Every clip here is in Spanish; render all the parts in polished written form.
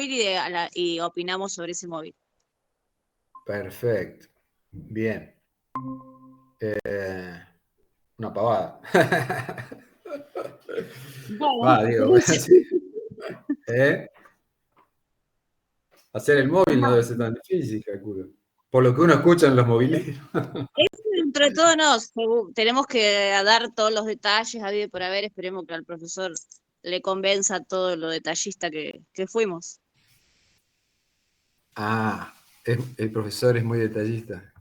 móvil y opinamos sobre ese móvil. Perfecto. Bien. Una pavada. Bueno, Va, digo, sí. Hacer el móvil no debe ser tan difícil, calculo. Por lo que uno escucha en los mobileros. entre todos tenemos que dar todos los detalles habido y por haber. Esperemos que al profesor le convenza todo lo detallista que fuimos. Ah, el profesor es muy detallista.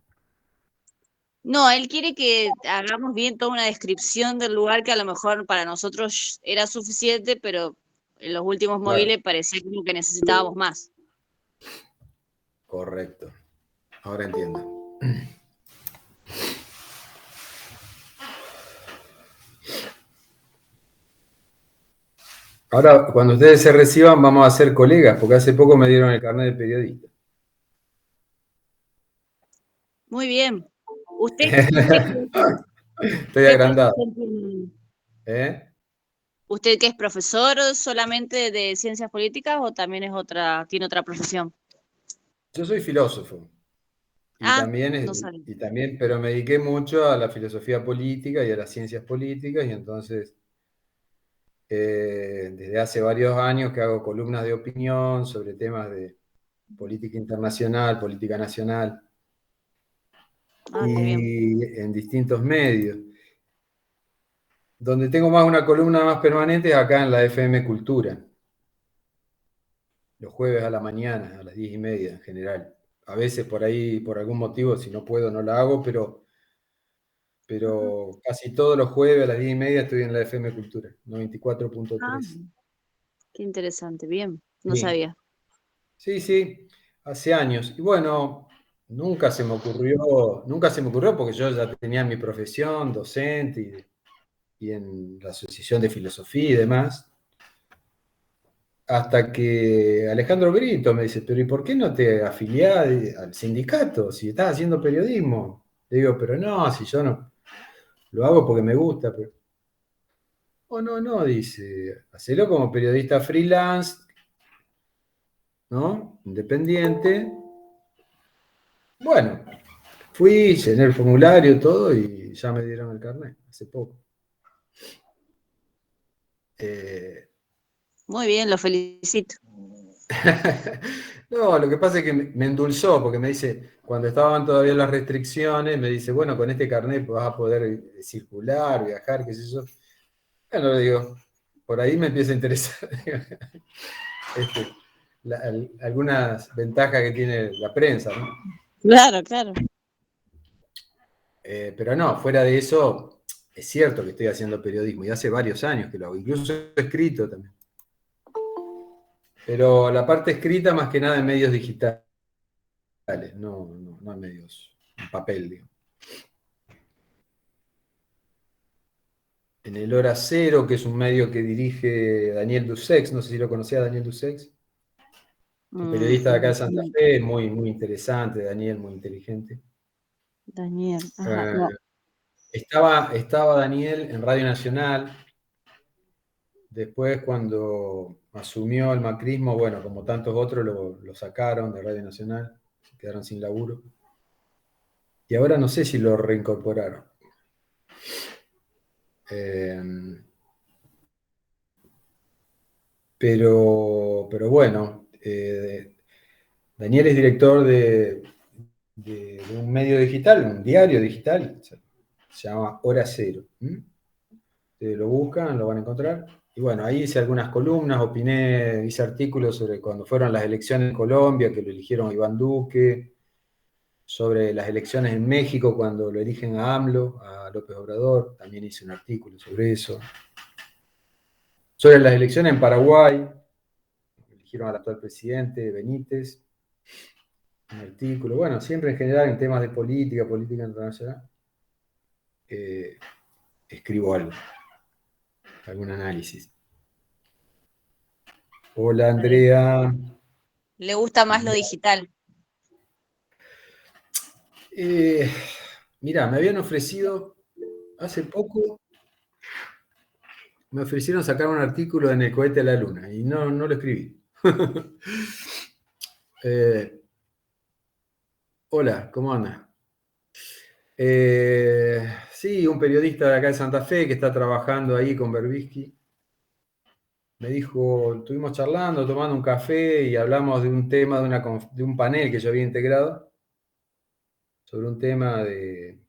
No, él quiere que hagamos bien toda una descripción del lugar que a lo mejor para nosotros era suficiente, pero en los últimos Claro, móviles parecía como que necesitábamos más. correcto. Ahora entiendo. Ahora, cuando ustedes se reciban, vamos a ser colegas, porque hace poco me dieron el carnet de periodista. Muy bien. ¿Usted Estoy qué agrandado. profesión tiene? ¿Eh? ¿Usted que es profesor solamente de ciencias políticas o también tiene otra profesión? Yo soy filósofo. Y Ah, también, no sabía. pero me dediqué mucho a la filosofía política y a las ciencias políticas, y entonces desde hace varios años que hago columnas de opinión sobre temas de política internacional, política nacional, Ah, qué bien. y en distintos medios. Donde tengo más una columna más permanente es acá en la FM Cultura, los jueves a la mañana, a las 10:30 en general. A veces por ahí, por algún motivo, si no puedo, no la hago, pero casi todos los jueves a las 10:30 estoy en la FM Cultura, Ah, 94.3. qué interesante, bien, no Sí, sabía. sí, sí, hace años. Y bueno, nunca se me ocurrió porque yo ya tenía mi profesión docente y en la Asociación de Filosofía y demás. Hasta que Alejandro Brito me dice, pero ¿y por qué no te afiliás al sindicato si estás haciendo periodismo? Le digo, pero no, si yo no, lo hago porque me gusta. Pero... Oh, no, no, dice, hacelo como periodista freelance, ¿no? Independiente. Bueno, fui, llené el formulario, todo, y ya me dieron el carnet, hace poco. Eh, Muy bien, lo felicito. No, lo que pasa es que me endulzó, porque me dice, cuando estaban todavía las restricciones, me dice, bueno, con este carnet vas a poder circular, viajar, qué sé yo. Bueno, le digo, por ahí me empieza a interesar este, algunas ventajas que tiene la prensa, ¿no? Claro, claro. Pero no, fuera de eso, es cierto que estoy haciendo periodismo, y hace varios años que lo hago, incluso he escrito también. Pero la parte escrita más que nada en medios digitales, no en medios en papel, digo. En el Hora Cero, que es un medio que dirige Daniel Dussex, no sé si lo conocía Daniel Dussex, un periodista de acá de Santa Fe, muy, muy interesante, Daniel, muy inteligente. Daniel, ajá, Eh, no. estaba Daniel en Radio Nacional, después cuando asumió el macrismo, bueno, como tantos otros, lo sacaron de Radio Nacional, se quedaron sin laburo, y ahora no sé si lo reincorporaron. Eh, pero bueno, Daniel es director de un medio digital, un diario digital, se llama Hora Cero. Ustedes lo buscan, lo van a encontrar. Y bueno, ahí hice algunas columnas, opiné, hice artículos sobre cuando fueron las elecciones en Colombia, que lo eligieron a Iván Duque, sobre las elecciones en México, cuando lo eligen a AMLO, a López Obrador, también hice un artículo sobre eso. Sobre las elecciones en Paraguay, eligieron al actual presidente Benítez, un artículo. Bueno, siempre en general en temas de política, política internacional, eh, escribo algo, algún análisis. Hola Está bien. Andrea. Le gusta más lo digital. Eh, Mira, me habían ofrecido hace poco, me ofrecieron sacar un artículo en el cohete a la luna y no lo escribí. Hola, ¿cómo anda? Sí, un periodista de acá de Santa Fe que está trabajando ahí con Berbisky. Me dijo, estuvimos charlando, tomando un café y hablamos de un tema, de un panel que yo había integrado, sobre un tema de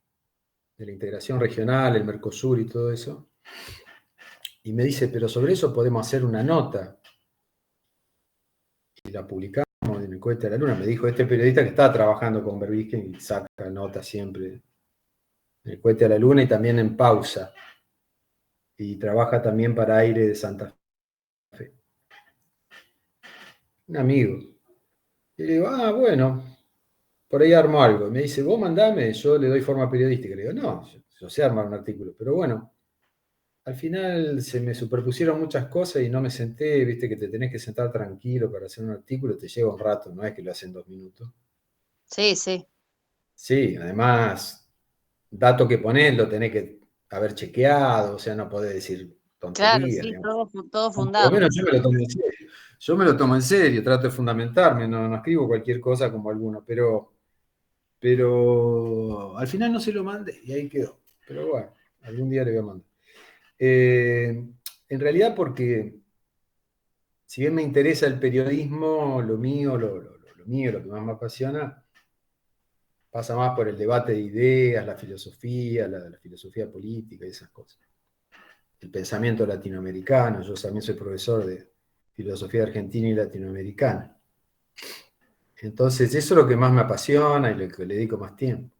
la integración regional, el Mercosur y todo eso. Y me dice, pero sobre eso podemos hacer una nota. Y la publicamos en el Cohete a la Luna. Me dijo este periodista que estaba trabajando con Berbisky y saca notas siempre en el Cohete a la Luna y también en Pausa. Y trabaja también para Aire de Santa Fe. Un amigo. Y le digo, bueno, por ahí armo algo. Y me dice, vos mandame, yo le doy forma periodística. Le digo, no, yo sé armar un artículo, pero bueno, al final se me superpusieron muchas cosas y no me senté, viste que te tenés que sentar tranquilo para hacer un artículo, te lleva un rato, no es que lo hacen 2 minutos. Sí, sí. Sí, además, dato que ponés lo tenés que haber chequeado, o sea, no podés decir Claro, tonterías, sí, digamos. todo Por lo fundado. menos yo me lo tomo en serio. Yo me lo tomo en serio, trato de fundamentarme, no escribo cualquier cosa como alguno, pero al final no se lo mandé y ahí quedó. Pero bueno, algún día le voy a mandar. En realidad porque si bien me interesa el periodismo, lo mío, lo mío, lo que más me apasiona, pasa más por el debate de ideas, la filosofía, la filosofía política y esas cosas. El pensamiento latinoamericano, yo también soy profesor de filosofía argentina y latinoamericana. Entonces, eso es lo que más me apasiona y lo que le dedico más tiempo.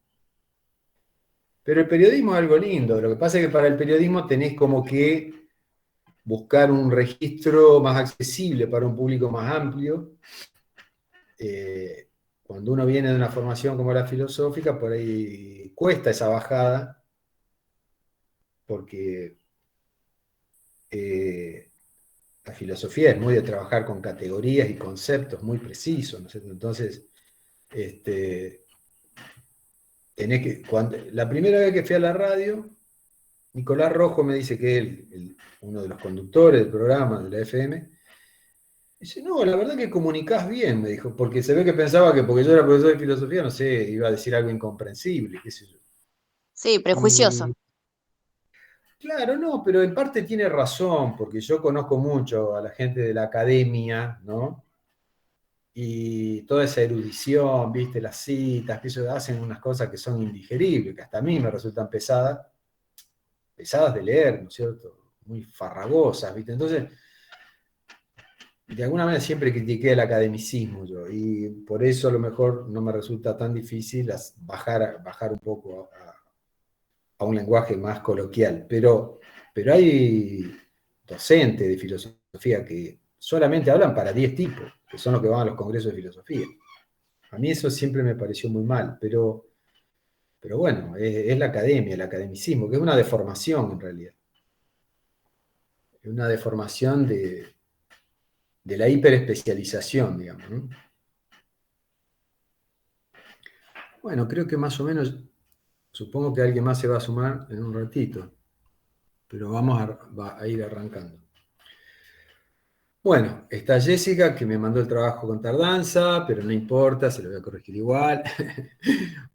Pero el periodismo es algo lindo. Lo que pasa es que para el periodismo tenés como que buscar un registro más accesible para un público más amplio. Cuando uno viene de una formación como la filosófica, por ahí cuesta esa bajada, porque la filosofía es muy de trabajar con categorías y conceptos muy precisos, ¿no es cierto? Entonces, este, la primera vez que fui a la radio, Nicolás Rojo me dice que él, uno de los conductores del programa de la FM, dice, no, la verdad que comunicás bien, me dijo, porque se ve que pensaba que porque yo era profesor de filosofía, no sé, iba a decir algo incomprensible, qué sé yo. Sí, prejuicioso. Y claro, no, pero en parte tiene razón, porque yo conozco mucho a la gente de la academia, ¿no? Y toda esa erudición, viste, las citas, que ellos hacen unas cosas que son indigeribles, que hasta a mí me resultan pesadas de leer, ¿no es cierto? Muy farragosas, viste. Entonces, de alguna manera siempre critiqué el academicismo yo, y por eso a lo mejor no me resulta tan difícil bajar un poco a un lenguaje más coloquial. Pero hay docentes de filosofía que solamente hablan para 10 tipos, que son los que van a los congresos de filosofía. A mí eso siempre me pareció muy mal, pero bueno, es la academia, el academicismo, que es una deformación en realidad. Es una deformación de la hiperespecialización, digamos, ¿no? Bueno, creo que más o menos, supongo que alguien más se va a sumar en un ratito, pero va a ir arrancando. Bueno, está Jessica, que me mandó el trabajo con tardanza, pero no importa, se lo voy a corregir igual.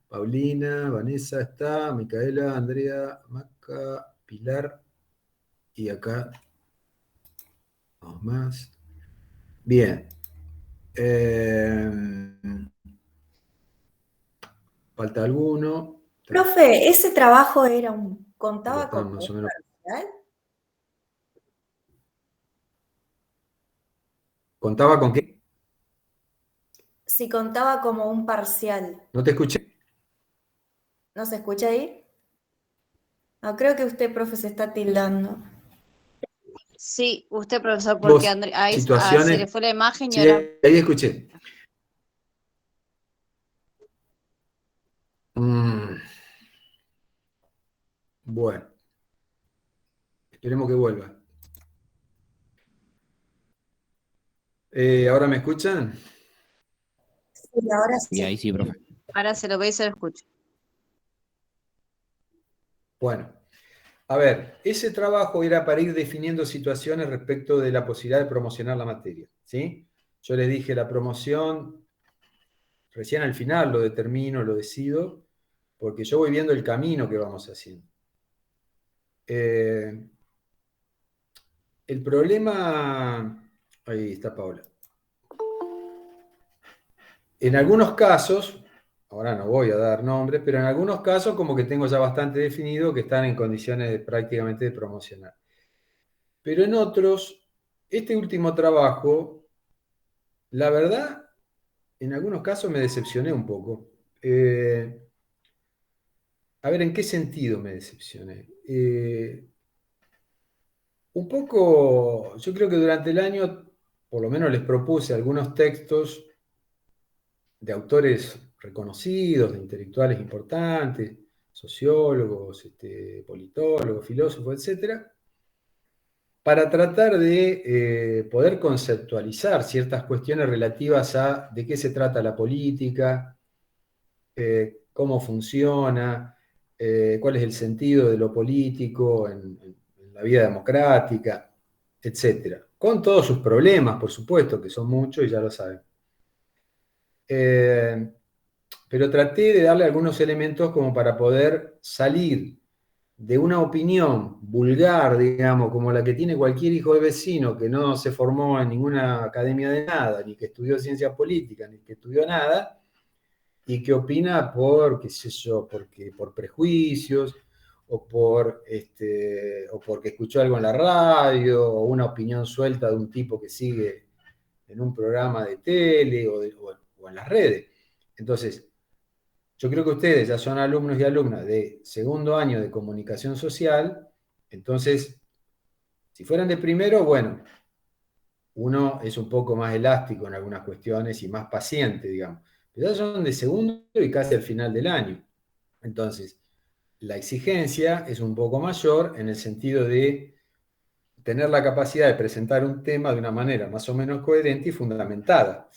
Paulina, Vanessa está, Micaela, Andrea, Maca, Pilar, y acá, vamos más. Bien. Eh, falta alguno. Profe, ¿ese trabajo Ya contaba están como más o un menos. parcial? ¿Contaba con qué? Si contaba como un parcial. No te escuché. ¿No se escucha ahí? No, creo que usted, profe, se está tildando. Sí, usted, profesor, porque Vos, ahí se le situaciones. fue la imagen y Sí, ahora. ahí escuché. Mm, bueno, esperemos que vuelva. ¿Ahora me escuchan? Sí, ahora Y ahí sí. sí, profe. Ahora se lo ve y se lo escucha. Bueno, a ver, ese trabajo era para ir definiendo situaciones respecto de la posibilidad de promocionar la materia, ¿sí? yo les dije la promoción, recién al final lo determino, lo decido, porque yo voy viendo el camino que vamos haciendo. El problema, ahí está Paula. En algunos casos, ahora no voy a dar nombres, pero en algunos casos como que tengo ya bastante definido que están en condiciones prácticamente de promocionar. Pero en otros, este último trabajo, la verdad, en algunos casos me decepcioné un poco. A ver, ¿en qué sentido me decepcioné? Un poco, yo creo que durante el año, por lo menos les propuse algunos textos de autores reconocidos, de intelectuales importantes, sociólogos, politólogos, filósofos, etcétera, para tratar de poder conceptualizar ciertas cuestiones relativas a de qué se trata la política, cómo funciona, cuál es el sentido de lo político en la vida democrática, etcétera. Con todos sus problemas, por supuesto, que son muchos y ya lo saben. Pero traté de darle algunos elementos como para poder salir de una opinión vulgar, digamos, como la que tiene cualquier hijo de vecino que no se formó en ninguna academia de nada, ni que estudió ciencias políticas, ni que estudió nada, y que opina por, qué sé yo, por prejuicios, o porque escuchó algo en la radio, o una opinión suelta de un tipo que sigue en un programa de tele o en las redes. Entonces, yo creo que ustedes ya son alumnos y alumnas de segundo año de comunicación social, entonces, si fueran de primero, bueno, uno es un poco más elástico en algunas cuestiones y más paciente, digamos. Pero ya son de segundo y casi al final del año. Entonces, la exigencia es un poco mayor en el sentido de tener la capacidad de presentar un tema de una manera más o menos coherente y fundamentada.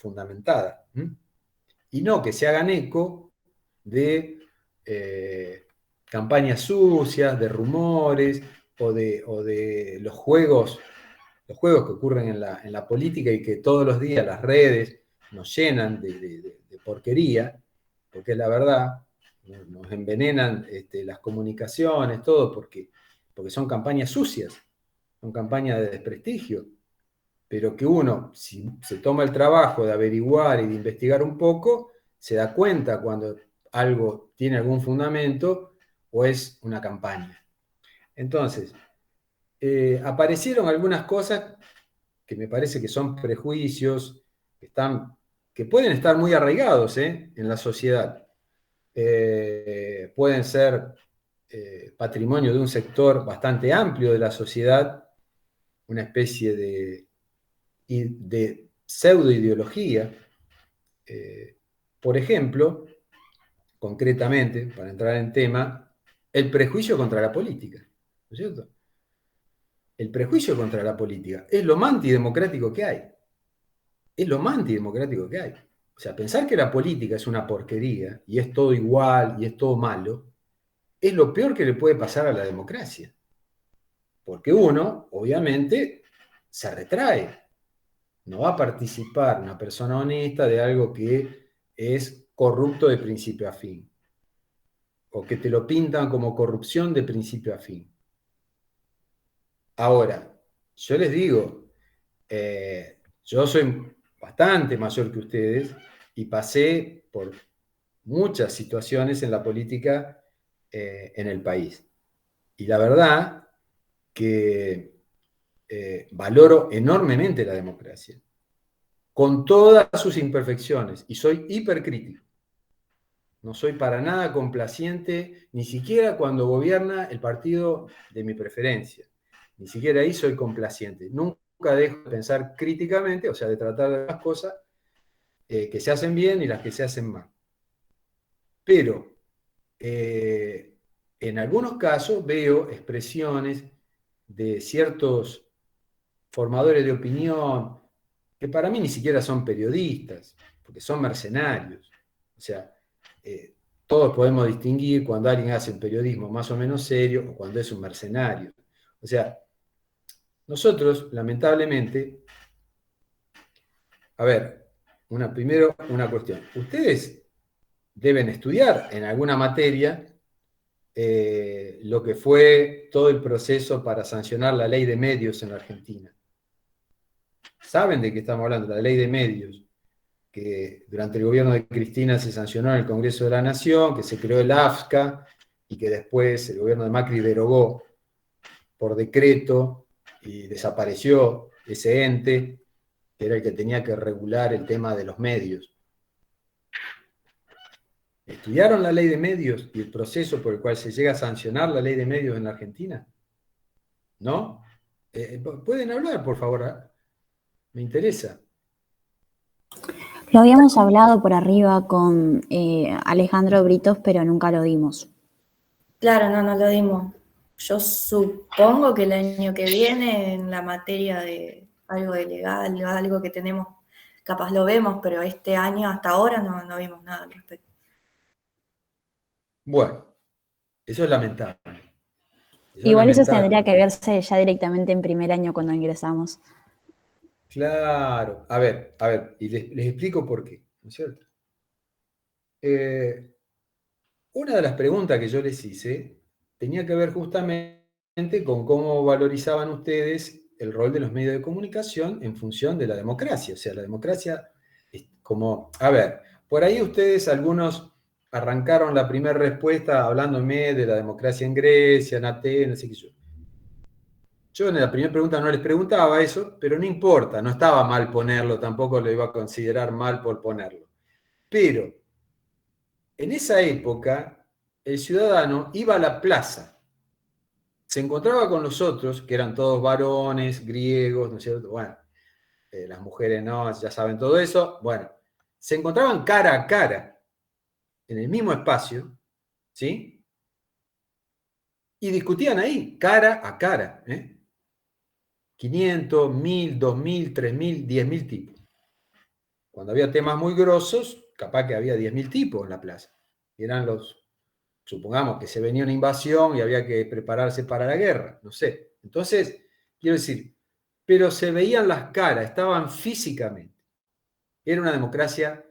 Y no que se hagan eco de campañas sucias, de rumores o de los juegos que ocurren en la política y que todos los días las redes nos llenan de porquería, porque es la verdad, nos envenenan las comunicaciones, todo, porque son campañas sucias, son campañas de desprestigio, pero que uno, si se toma el trabajo de averiguar y de investigar un poco, se da cuenta cuando algo tiene algún fundamento o es una campaña. Entonces, aparecieron algunas cosas que me parece que son prejuicios que pueden estar muy arraigados en la sociedad. Pueden ser patrimonio de un sector bastante amplio de la sociedad, una especie de pseudo-ideología. Por ejemplo, concretamente, para entrar en tema, el prejuicio contra la política, ¿no es cierto? El prejuicio contra la política es lo más antidemocrático que hay. Es lo más antidemocrático que hay. O sea, pensar que la política es una porquería y es todo igual y es todo malo, es lo peor que le puede pasar a la democracia. Porque uno, obviamente, se retrae. No va a participar una persona honesta de algo que es corrupto de principio a fin. O que te lo pintan como corrupción de principio a fin. Ahora, yo les digo, yo soy bastante mayor que ustedes y pasé por muchas situaciones en la política en el país. Y la verdad que valoro enormemente la democracia, con todas sus imperfecciones, y soy hipercrítico. No soy para nada complaciente, ni siquiera cuando gobierna el partido de mi preferencia. Ni siquiera ahí soy complaciente. Nunca dejo de pensar críticamente, o sea, de tratar de las cosas que se hacen bien y las que se hacen mal. Pero en algunos casos veo expresiones de ciertos formadores de opinión que para mí ni siquiera son periodistas, porque son mercenarios. O sea, todos podemos distinguir cuando alguien hace un periodismo más o menos serio o cuando es un mercenario. O sea, nosotros, lamentablemente, A ver, primero una cuestión. Ustedes deben estudiar en alguna materia lo que fue todo el proceso para sancionar la ley de medios en la Argentina. ¿Saben de qué estamos hablando? La ley de medios, que durante el gobierno de Cristina se sancionó en el Congreso de la Nación, que se creó el AFSCA y que después el gobierno de Macri derogó por decreto y desapareció ese ente, que era el que tenía que regular el tema de los medios. ¿Estudiaron la ley de medios y el proceso por el cual se llega a sancionar la ley de medios en la Argentina? ¿No? ¿Pueden hablar, por favor? Me interesa. Lo habíamos hablado por arriba con Alejandro Britos, pero nunca lo dimos. Claro, no lo dimos. Yo supongo que el año que viene en la materia de algo de legal, algo que tenemos, capaz lo vemos, pero este año hasta ahora no vimos nada al respecto. Bueno, eso es lamentable. Igual eso tendría que verse ya directamente en primer año cuando ingresamos. Claro. A ver, y les explico por qué, ¿no es cierto? Una de las preguntas que yo les hice tenía que ver justamente con cómo valorizaban ustedes el rol de los medios de comunicación en función de la democracia. O sea, la democracia es como... A ver, por ahí ustedes algunos arrancaron la primera respuesta hablándome de la democracia en Grecia, en Atenas, no sé qué yo. Yo en la primera pregunta no les preguntaba eso, pero no importa, no estaba mal ponerlo, tampoco lo iba a considerar mal por ponerlo. Pero en esa época, el ciudadano iba a la plaza, se encontraba con los otros, que eran todos varones, griegos, ¿no es cierto? Bueno, las mujeres no, ya saben todo eso. Bueno, se encontraban cara a cara, en el mismo espacio, ¿sí? Y discutían ahí, cara a cara, 500, 1000, 2000, 3000, 10.000 tipos. Cuando había temas muy grosos, capaz que había 10.000 tipos en la plaza. Y eran supongamos que se venía una invasión y había que prepararse para la guerra, no sé. Entonces, quiero decir, pero se veían las caras, estaban físicamente. Era una democracia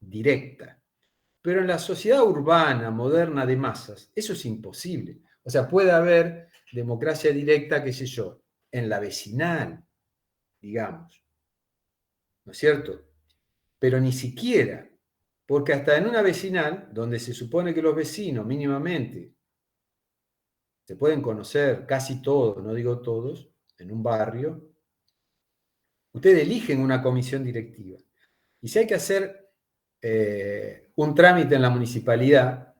directa. Pero en la sociedad urbana, moderna de masas, eso es imposible. O sea, puede haber democracia directa, qué sé yo, en la vecinal, digamos. ¿No es cierto? Pero ni siquiera, porque hasta en una vecinal, donde se supone que los vecinos mínimamente se pueden conocer casi todos, no digo todos, en un barrio, ustedes eligen una comisión directiva. Y si hay que hacer un trámite en la municipalidad,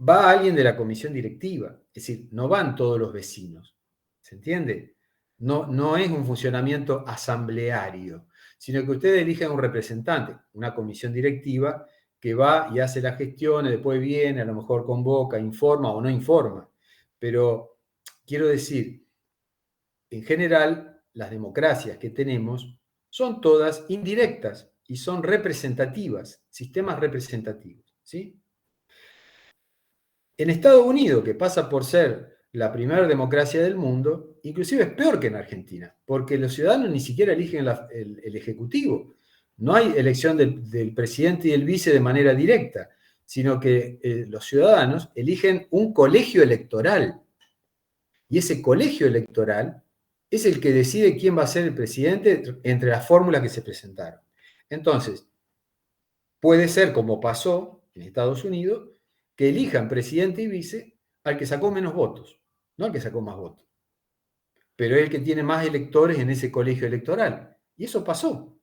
va alguien de la comisión directiva. Es decir, no van todos los vecinos. ¿Se entiende? No es un funcionamiento asambleario, sino que ustedes eligen un representante, una comisión directiva, que va y hace las gestiones, después viene, a lo mejor convoca, informa o no informa. Pero quiero decir, en general, las democracias que tenemos son todas indirectas y son representativas, sistemas representativos, ¿sí? En Estados Unidos, que pasa por ser la primera democracia del mundo, inclusive es peor que en Argentina, porque los ciudadanos ni siquiera eligen el Ejecutivo. No hay elección del presidente y del vice de manera directa, sino que los ciudadanos eligen un colegio electoral. Y ese colegio electoral es el que decide quién va a ser el presidente entre las fórmulas que se presentaron. Entonces, puede ser como pasó en Estados Unidos, que elijan presidente y vice al que sacó menos votos, no al que sacó más votos. Pero es el que tiene más electores en ese colegio electoral. Y eso pasó.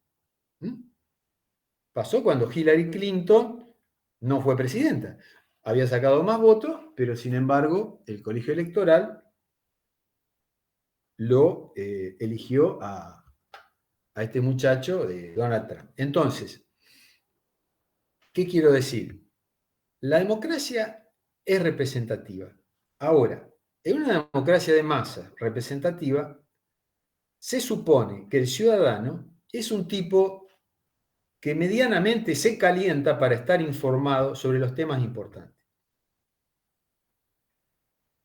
Pasó cuando Hillary Clinton no fue presidenta. Había sacado más votos, pero sin embargo el colegio electoral lo eligió a este muchacho de Donald Trump. Entonces, ¿qué quiero decir? La democracia es representativa. Ahora, en una democracia de masa representativa, se supone que el ciudadano es un tipo que medianamente se calienta para estar informado sobre los temas importantes.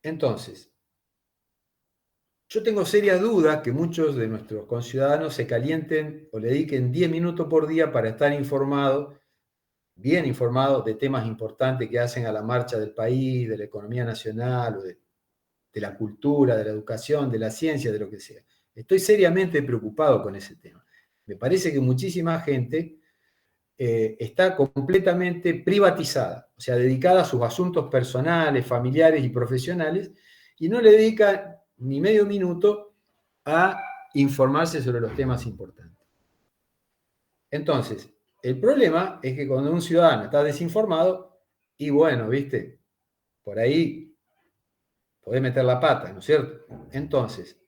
Entonces, Yo tengo serias dudas que muchos de nuestros conciudadanos se calienten o le dediquen 10 minutos por día para estar informados, bien informados de temas importantes que hacen a la marcha del país, de la economía nacional, o de la cultura, de la educación, de la ciencia, de lo que sea. Estoy seriamente preocupado con ese tema. Me parece que muchísima gente está completamente privatizada, o sea, dedicada a sus asuntos personales, familiares y profesionales, y no le dedica ni medio minuto a informarse sobre los temas importantes. Entonces, el problema es que cuando un ciudadano está desinformado, y bueno, viste, por ahí podés meter la pata, ¿no es cierto? Entonces,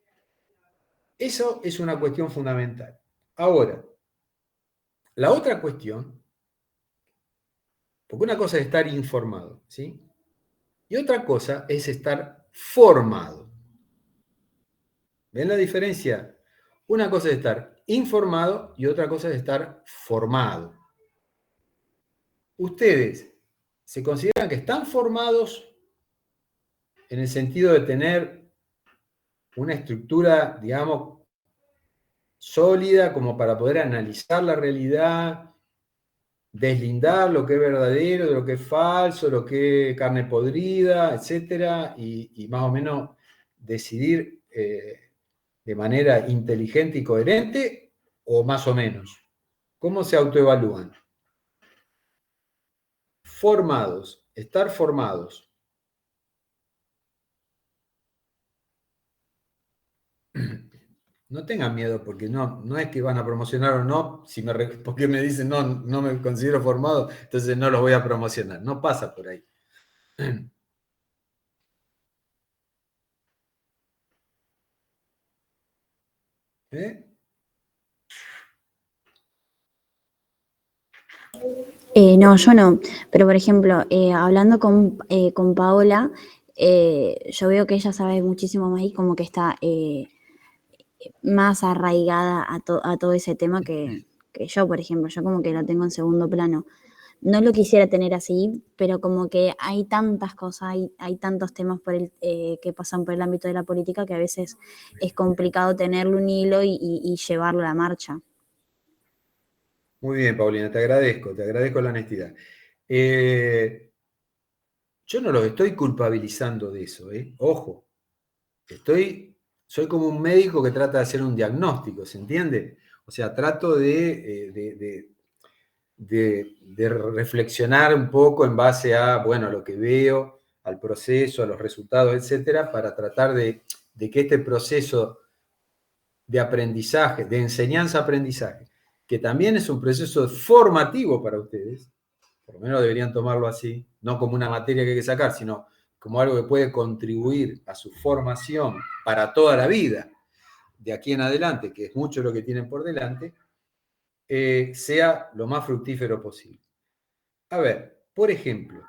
eso es una cuestión fundamental. Ahora, la otra cuestión, porque una cosa es estar informado, ¿sí? Y otra cosa es estar formado. ¿Ven la diferencia? Una cosa es estar informado y otra cosa es estar formado. ¿Ustedes se consideran que están formados en el sentido de tener una estructura, digamos, sólida como para poder analizar la realidad, deslindar lo que es verdadero de lo que es falso, lo que es carne podrida, etcétera, y más o menos decidir de manera inteligente y coherente, o más o menos? ¿Cómo se autoevalúan? Formados, estar formados. No tengan miedo, porque no es que van a promocionar o no, porque me dicen no me considero formado, entonces no los voy a promocionar. No pasa por ahí. ¿Eh? No, yo no. Pero, por ejemplo, hablando con Paola, yo veo que ella sabe muchísimo más y como que está más arraigada a todo ese tema que yo, por ejemplo. Yo como que lo tengo en segundo plano. No lo quisiera tener así, pero como que hay tantas cosas, hay tantos temas que pasan por el ámbito de la política que a veces es complicado tenerle un hilo y llevarlo a la marcha. Muy bien, Paulina, te agradezco la honestidad. Yo no los estoy culpabilizando de eso, Ojo, soy como un médico que trata de hacer un diagnóstico, ¿se entiende? O sea, trato de reflexionar un poco en base a, bueno, a lo que veo, al proceso, a los resultados, etcétera, para tratar de que este proceso de aprendizaje, de enseñanza-aprendizaje, que también es un proceso formativo para ustedes, por lo menos deberían tomarlo así, no como una materia que hay que sacar, sino como algo que puede contribuir a su formación para toda la vida, de aquí en adelante, que es mucho lo que tienen por delante, sea lo más fructífero posible. A ver, por ejemplo,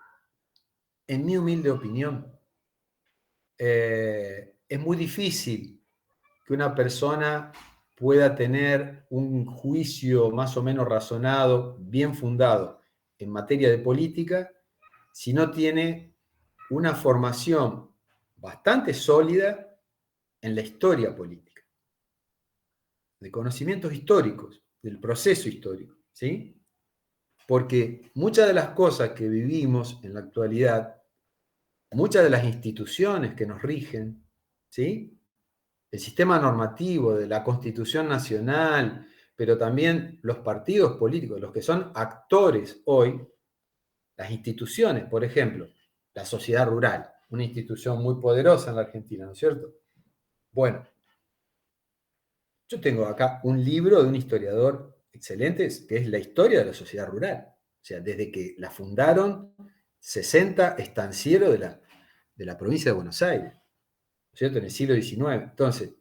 en mi humilde opinión, es muy difícil que una persona pueda tener un juicio más o menos razonado, bien fundado en materia de política, si no tiene una formación bastante sólida en la historia política, de conocimientos históricos, del proceso histórico, ¿sí? Porque muchas de las cosas que vivimos en la actualidad, muchas de las instituciones que nos rigen, ¿sí? El sistema normativo de la Constitución Nacional, pero también los partidos políticos, los que son actores hoy, las instituciones, por ejemplo, la sociedad rural, una institución muy poderosa en la Argentina, ¿no es cierto? Bueno, yo tengo acá un libro de un historiador excelente, que es La historia de la sociedad rural. O sea, desde que la fundaron 60 estancieros de la provincia de Buenos Aires, ¿no es cierto? En el siglo XIX. Entonces,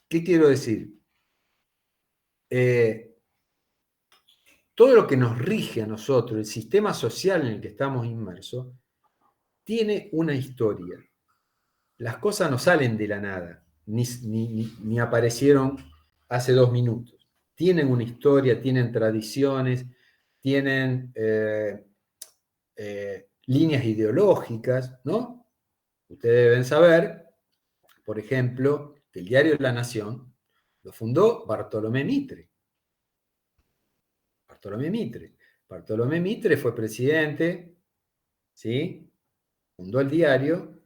¿qué quiero decir? Todo lo que nos rige a nosotros, el sistema social en el que estamos inmersos, tiene una historia. Las cosas no salen de la nada, ni aparecieron hace 2 minutos. Tienen una historia, tienen tradiciones, tienen líneas ideológicas, ¿no? Ustedes deben saber, por ejemplo, que el diario La Nación lo fundó Bartolomé Mitre. Bartolomé Mitre fue presidente, ¿sí? Fundó el diario,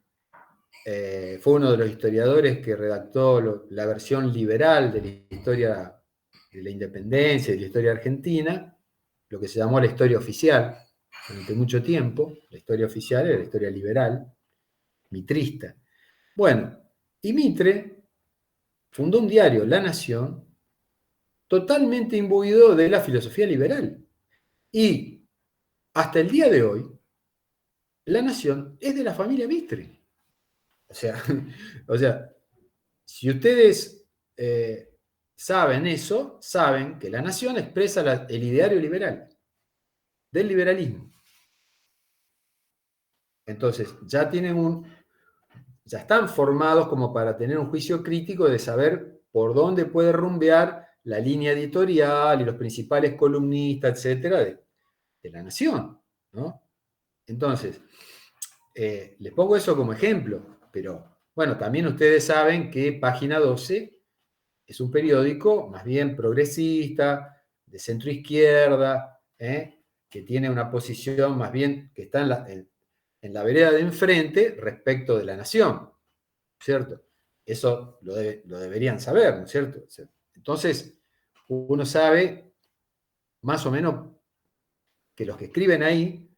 fue uno de los historiadores que redactó la versión liberal de la historia de la independencia, de la historia argentina, lo que se llamó la historia oficial durante mucho tiempo. La historia oficial era la historia liberal, mitrista. Bueno, y Mitre fundó un diario, La Nación, totalmente imbuido de la filosofía liberal. Y hasta el día de hoy, La Nación es de la familia Mitre. O sea, si ustedes saben eso, saben que La Nación expresa el ideario liberal, del liberalismo. Entonces, ya están formados como para tener un juicio crítico de saber por dónde puede rumbear la línea editorial y los principales columnistas, etcétera, de La Nación, ¿no? Entonces, les pongo eso como ejemplo, pero bueno, también ustedes saben que Página 12 es un periódico más bien progresista, de centro izquierda, que tiene una posición más bien que está en la vereda de enfrente respecto de La Nación, ¿cierto? Eso lo deberían saber, ¿no es cierto? Entonces, uno sabe más o menos que los que escriben ahí,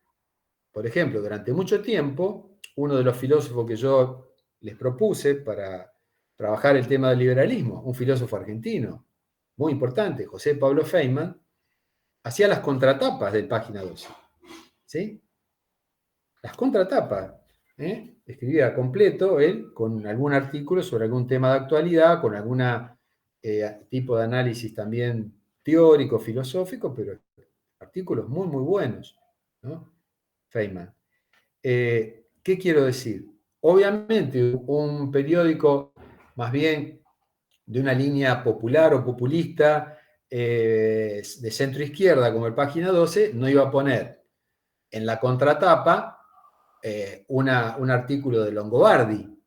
por ejemplo, durante mucho tiempo, uno de los filósofos que yo les propuse para trabajar el tema del liberalismo, un filósofo argentino muy importante, José Pablo Feynman, hacía las contratapas del Página 12. ¿Sí? Las contratapas. Escribía completo él con algún artículo sobre algún tema de actualidad, con algún tipo de análisis también teórico, filosófico, pero artículos muy, muy buenos, ¿no? Feynman. ¿Qué quiero decir? Obviamente, un periódico más bien de una línea popular o populista de centro izquierda, como el Página 12, no iba a poner en la contratapa un artículo de Longobardi,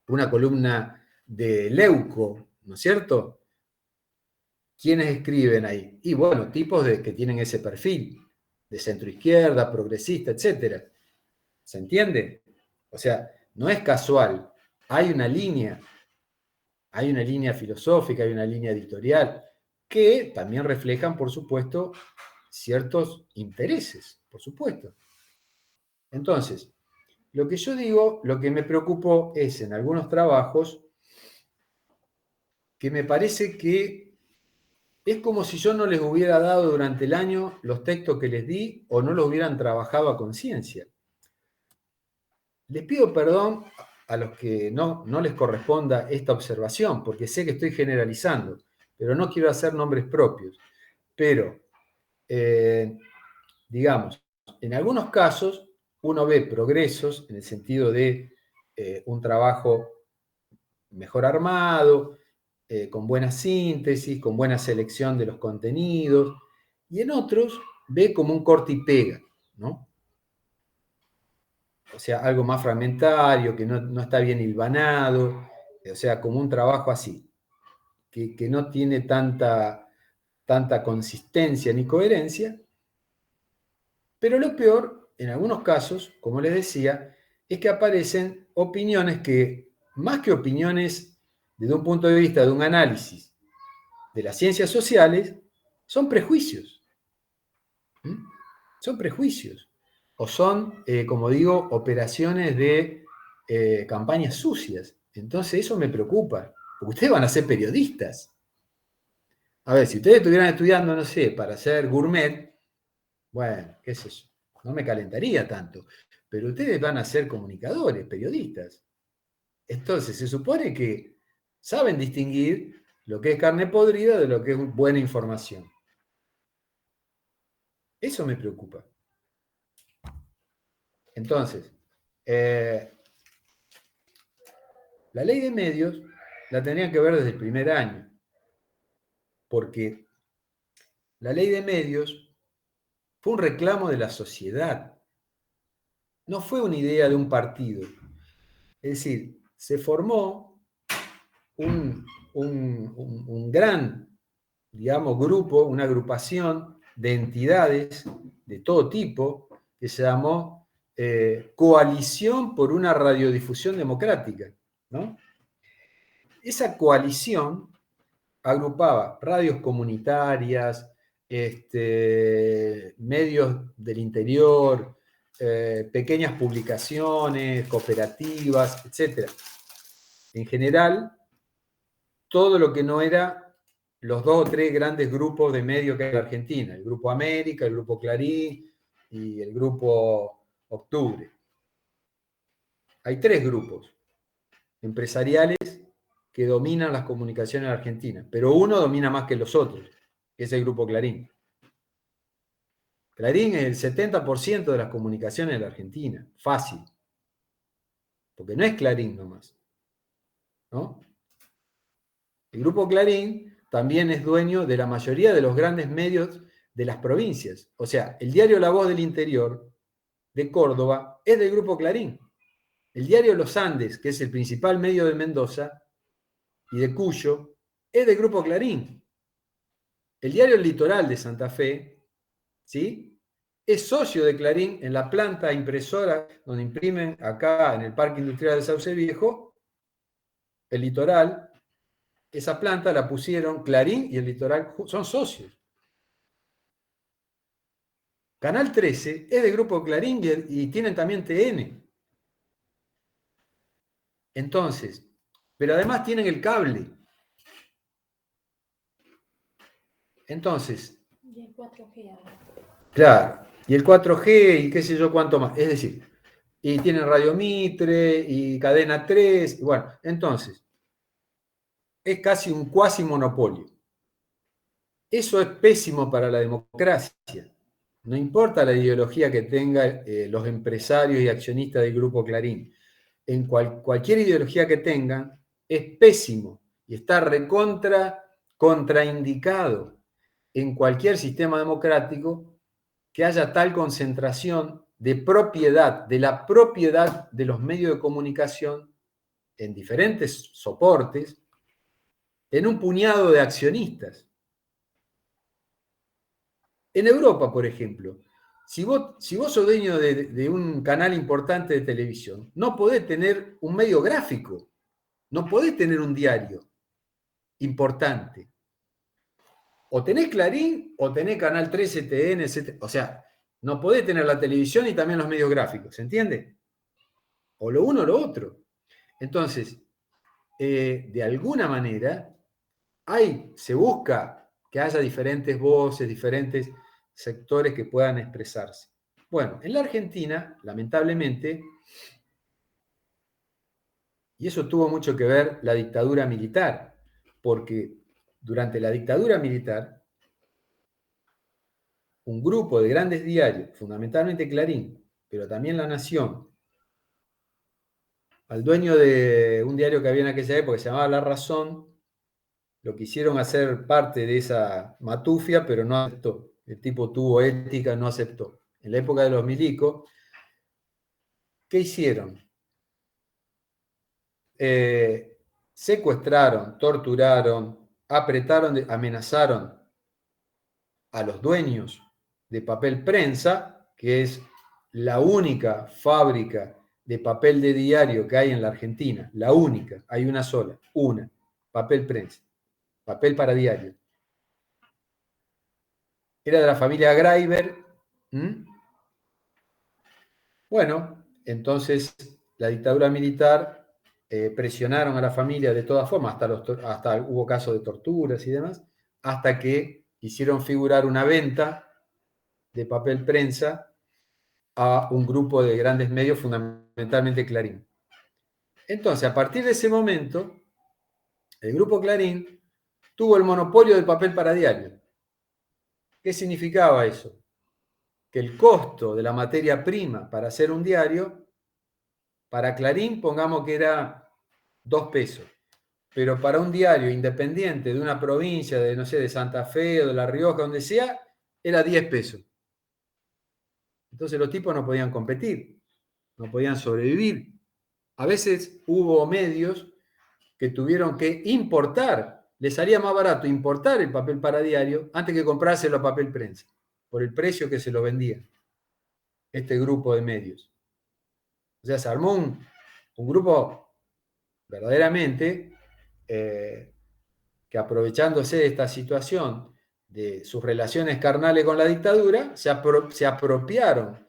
una columna de Leuco, ¿no es cierto? ¿Quiénes escriben ahí? Y bueno, tipos que tienen ese perfil, de centro izquierda, progresista, etc. ¿Se entiende? O sea, no es casual, hay una línea filosófica, hay una línea editorial, que también reflejan, por supuesto, ciertos intereses, por supuesto. Entonces, lo que yo digo, lo que me preocupo es en algunos trabajos que me parece que es como si yo no les hubiera dado durante el año los textos que les di o no los hubieran trabajado a conciencia. Les pido perdón a los que no les corresponda esta observación, porque sé que estoy generalizando, pero no quiero hacer nombres propios. Pero, digamos, en algunos casos uno ve progresos en el sentido de un trabajo mejor armado, con buena síntesis, con buena selección de los contenidos, y en otros ve como un corte y pega, ¿no? O sea, algo más fragmentario, que no está bien hilvanado, o sea, como un trabajo así, que no tiene tanta consistencia ni coherencia, pero lo peor, en algunos casos, como les decía, es que aparecen opiniones que, más que opiniones desde un punto de vista de un análisis de las ciencias sociales, son prejuicios. ¿Mm? Son prejuicios. O son, como digo, operaciones de campañas sucias. Entonces eso me preocupa, porque ustedes van a ser periodistas. A ver, si ustedes estuvieran estudiando, no sé, para ser gourmet, bueno, qué sé yo, no me calentaría tanto. Pero ustedes van a ser comunicadores, periodistas. Entonces se supone que saben distinguir lo que es carne podrida de lo que es buena información. Eso me preocupa. Entonces, la ley de medios la tendrían que ver desde el primer año, porque la ley de medios fue un reclamo de la sociedad, no fue una idea de un partido. Es decir, se formó un gran, digamos, grupo, una agrupación de entidades de todo tipo que se llamó Coalición por una Radiodifusión Democrática, ¿no? Esa coalición agrupaba radios comunitarias, medios del interior, pequeñas publicaciones, cooperativas, etc. En general, todo lo que no era los 2 o 3 grandes grupos de medios que hay en la Argentina, el Grupo América, el Grupo Clarín y el Grupo Octubre. Hay 3 grupos empresariales que dominan las comunicaciones en la Argentina, pero uno domina más que los otros, que es el Grupo Clarín. Clarín es el 70% de las comunicaciones de la Argentina, fácil, porque no es Clarín nomás, ¿no? El Grupo Clarín también es dueño de la mayoría de los grandes medios de las provincias. O sea, el diario La Voz del Interior de Córdoba es del Grupo Clarín. El diario Los Andes, que es el principal medio de Mendoza y de Cuyo, es del Grupo Clarín. El diario El Litoral de Santa Fe, ¿sí?, es socio de Clarín en la planta impresora donde imprimen acá en el Parque Industrial de Sauce Viejo, El Litoral. Esa planta la pusieron Clarín y El Litoral, son socios. Canal 13 es del Grupo Clarín y tienen también TN. Entonces, pero además tienen el cable. Entonces, Y el 4G ahora. claro, y el 4G y qué sé yo cuánto más. Es decir, y tienen Radio Mitre y Cadena 3. Bueno, entonces, es casi un cuasi monopolio. Eso es pésimo para la democracia. No importa la ideología que tengan los empresarios y accionistas del Grupo Clarín. En cualquier ideología que tengan, es pésimo y está contraindicado en cualquier sistema democrático que haya tal concentración de propiedad, de la propiedad de los medios de comunicación en diferentes soportes, en un puñado de accionistas. En Europa, por ejemplo, si vos sos dueño de un canal importante de televisión, no podés tener un medio gráfico, no podés tener un diario importante. O tenés Clarín o tenés Canal 13, TN, etc. O sea, no podés tener la televisión y también los medios gráficos, ¿se entiende? O lo uno o lo otro. Entonces, de alguna manera, se busca que haya diferentes voces, diferentes sectores que puedan expresarse. Bueno, en la Argentina, lamentablemente, y eso tuvo mucho que ver la dictadura militar, porque durante la dictadura militar, un grupo de grandes diarios, fundamentalmente Clarín, pero también La Nación, al dueño de un diario que había en aquella época que se llamaba La Razón, lo quisieron hacer parte de esa matufia, pero no aceptó. El tipo tuvo ética, no aceptó. En la época de los milicos, ¿qué hicieron? Secuestraron, torturaron, apretaron, amenazaron a los dueños de Papel Prensa, que es la única fábrica de papel de diario que hay en la Argentina, la única, hay una sola, Papel Prensa, papel para diario. Era de la familia Greiber. Bueno, entonces la dictadura militar presionaron a la familia de todas formas, hasta hubo casos de torturas y demás, hasta que hicieron figurar una venta de papel prensa a un grupo de grandes medios, fundamentalmente Clarín. Entonces, a partir de ese momento, el grupo Clarín tuvo el monopolio del papel para diario. ¿Qué significaba eso? Que el costo de la materia prima para hacer un diario, para Clarín, pongamos que era 2 pesos, pero para un diario independiente de una provincia, de no sé, de Santa Fe o de La Rioja, donde sea, era 10 pesos. Entonces los tipos no podían competir, no podían sobrevivir. A veces hubo medios que tuvieron que importar, les salía más barato importar el papel para diario antes que comprárselo a papel prensa, por el precio que se lo vendían este grupo de medios. O sea, se armó un grupo verdaderamente que, aprovechándose de esta situación, de sus relaciones carnales con la dictadura, se apropiaron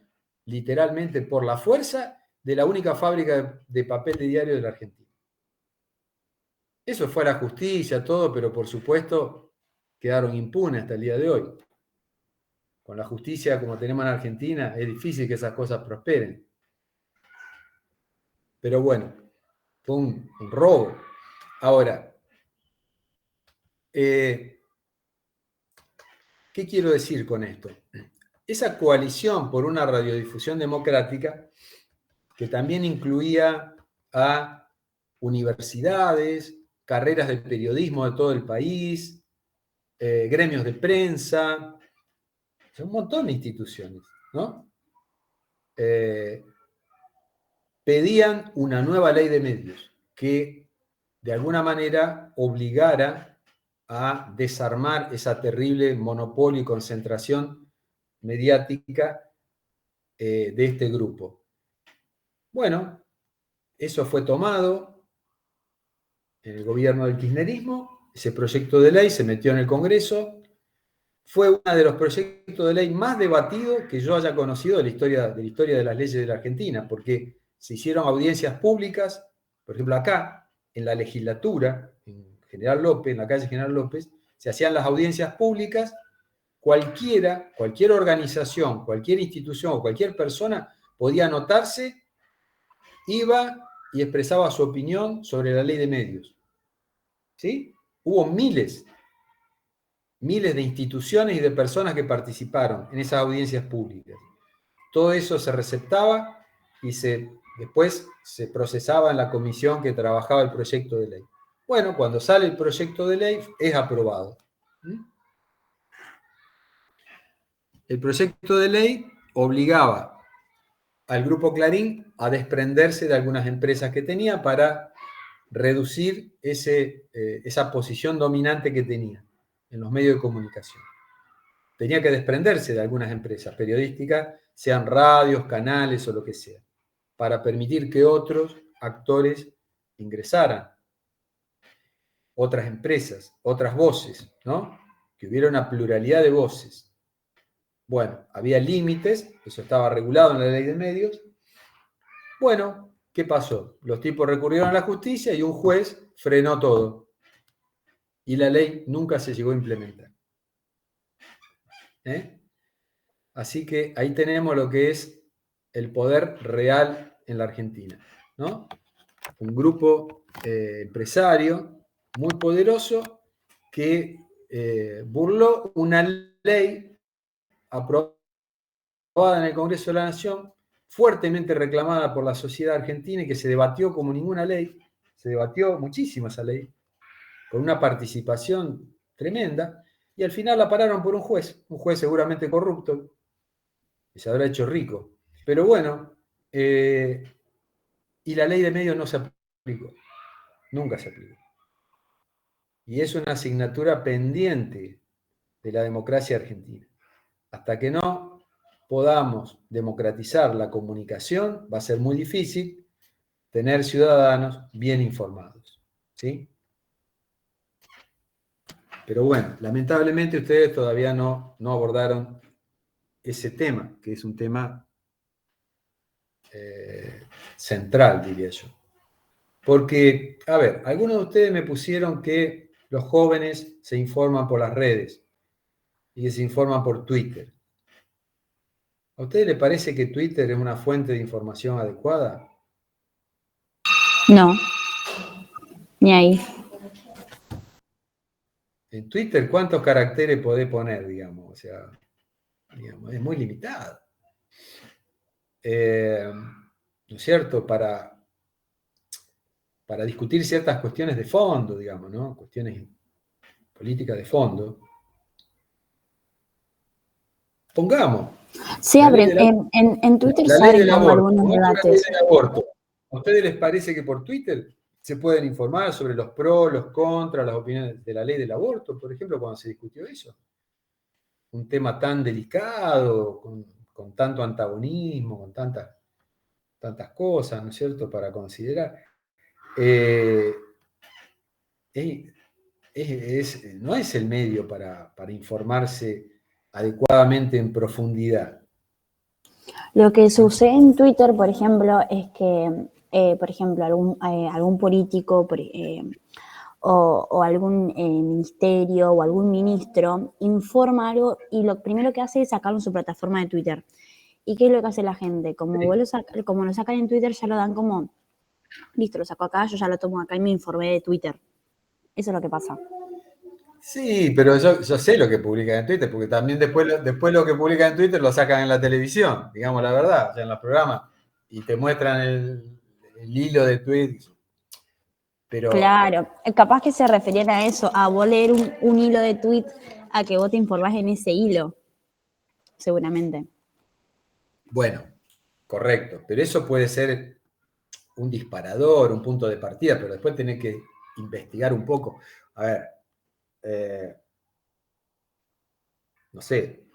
literalmente por la fuerza de la única fábrica de papel de diario de la Argentina. Eso fue a la justicia, todo, pero por supuesto quedaron impunes hasta el día de hoy. Con la justicia como tenemos en Argentina, es difícil que esas cosas prosperen. Pero bueno, fue un robo. Ahora, ¿qué quiero decir con esto? Esa coalición por una radiodifusión democrática, que también incluía a universidades, carreras de periodismo de todo el país, gremios de prensa, un montón de instituciones, ¿no? Pedían una nueva ley de medios que de alguna manera obligara a desarmar esa terrible monopolio y concentración mediática de este grupo. Bueno, eso fue tomado en el gobierno del kirchnerismo, ese proyecto de ley se metió en el Congreso, fue uno de los proyectos de ley más debatidos que yo haya conocido de la historia de las leyes de la Argentina, porque se hicieron audiencias públicas, por ejemplo acá, en la legislatura, en General López, en la calle General López, se hacían las audiencias públicas, cualquier organización, cualquier institución o cualquier persona podía anotarse, iba y expresaba su opinión sobre la ley de medios. ¿Sí? Hubo miles de instituciones y de personas que participaron en esas audiencias públicas. Todo eso se receptaba y después se procesaba en la comisión que trabajaba el proyecto de ley. Bueno, cuando sale el proyecto de ley, es aprobado. El proyecto de ley obligaba al Grupo Clarín a desprenderse de algunas empresas que tenía para reducir esa posición dominante que tenía en los medios de comunicación. Tenía que desprenderse de algunas empresas periodísticas, sean radios, canales o lo que sea, para permitir que otros actores ingresaran, otras empresas, otras voces, ¿no? Que hubiera una pluralidad de voces. Bueno, había límites, eso estaba regulado en la ley de medios. Bueno, ¿qué pasó? Los tipos recurrieron a la justicia y un juez frenó todo. Y la ley nunca se llegó a implementar. Así que ahí tenemos lo que es el poder real en la Argentina, ¿no? Un grupo empresario muy poderoso que burló una ley aprobada en el Congreso de la Nación, fuertemente reclamada por la sociedad argentina y que se debatió como ninguna ley, se debatió muchísimo esa ley, con una participación tremenda, y al final la pararon por un juez seguramente corrupto, que se habrá hecho rico. Pero bueno, y la ley de medios no se aplicó, nunca se aplicó. Y es una asignatura pendiente de la democracia argentina. Hasta que no podamos democratizar la comunicación, va a ser muy difícil tener ciudadanos bien informados, ¿sí? Pero bueno, lamentablemente ustedes todavía no abordaron ese tema, que es un tema central, diría yo. Porque, a ver, algunos de ustedes me pusieron que los jóvenes se informan por las redes y que se informan por Twitter. ¿A ustedes les parece que Twitter es una fuente de información adecuada? No, ni ahí. En Twitter, ¿cuántos caracteres podés poner, digamos? O sea, digamos, es muy limitado. ¿No es cierto? Para discutir ciertas cuestiones de fondo, digamos, ¿no? Cuestiones políticas de fondo. Pongamos. Sí, en Twitter la ley del salen aborto. algunos debates. La ley del aborto. ¿A ustedes les parece que por Twitter se pueden informar sobre los pros, los contras, las opiniones de la ley del aborto, por ejemplo, cuando se discutió eso. Un tema tan delicado, con tanto antagonismo, con tantas cosas, ¿no es cierto?, para considerar. No es el medio para informarse adecuadamente en profundidad. Lo que sucede en Twitter, por ejemplo, es que, por ejemplo, algún político o algún ministerio o algún ministro informa algo y lo primero que hace es sacarlo en su plataforma de Twitter. ¿Y qué es lo que hace la gente? Como lo sacan en Twitter, ya lo dan como, listo, lo saco acá, yo ya lo tomo acá y me informé de Twitter. Eso es lo que pasa. Sí, pero yo sé lo que publican en Twitter, porque también después lo que publican en Twitter lo sacan en la televisión, digamos la verdad, o sea, en los programas, y te muestran el hilo de tweets. Pero, claro, capaz que se referían a eso, a vos leer un hilo de tweet, a que vos te informás en ese hilo, seguramente. Bueno, correcto, pero eso puede ser un disparador, un punto de partida, pero después tenés que investigar un poco. A ver, no sé,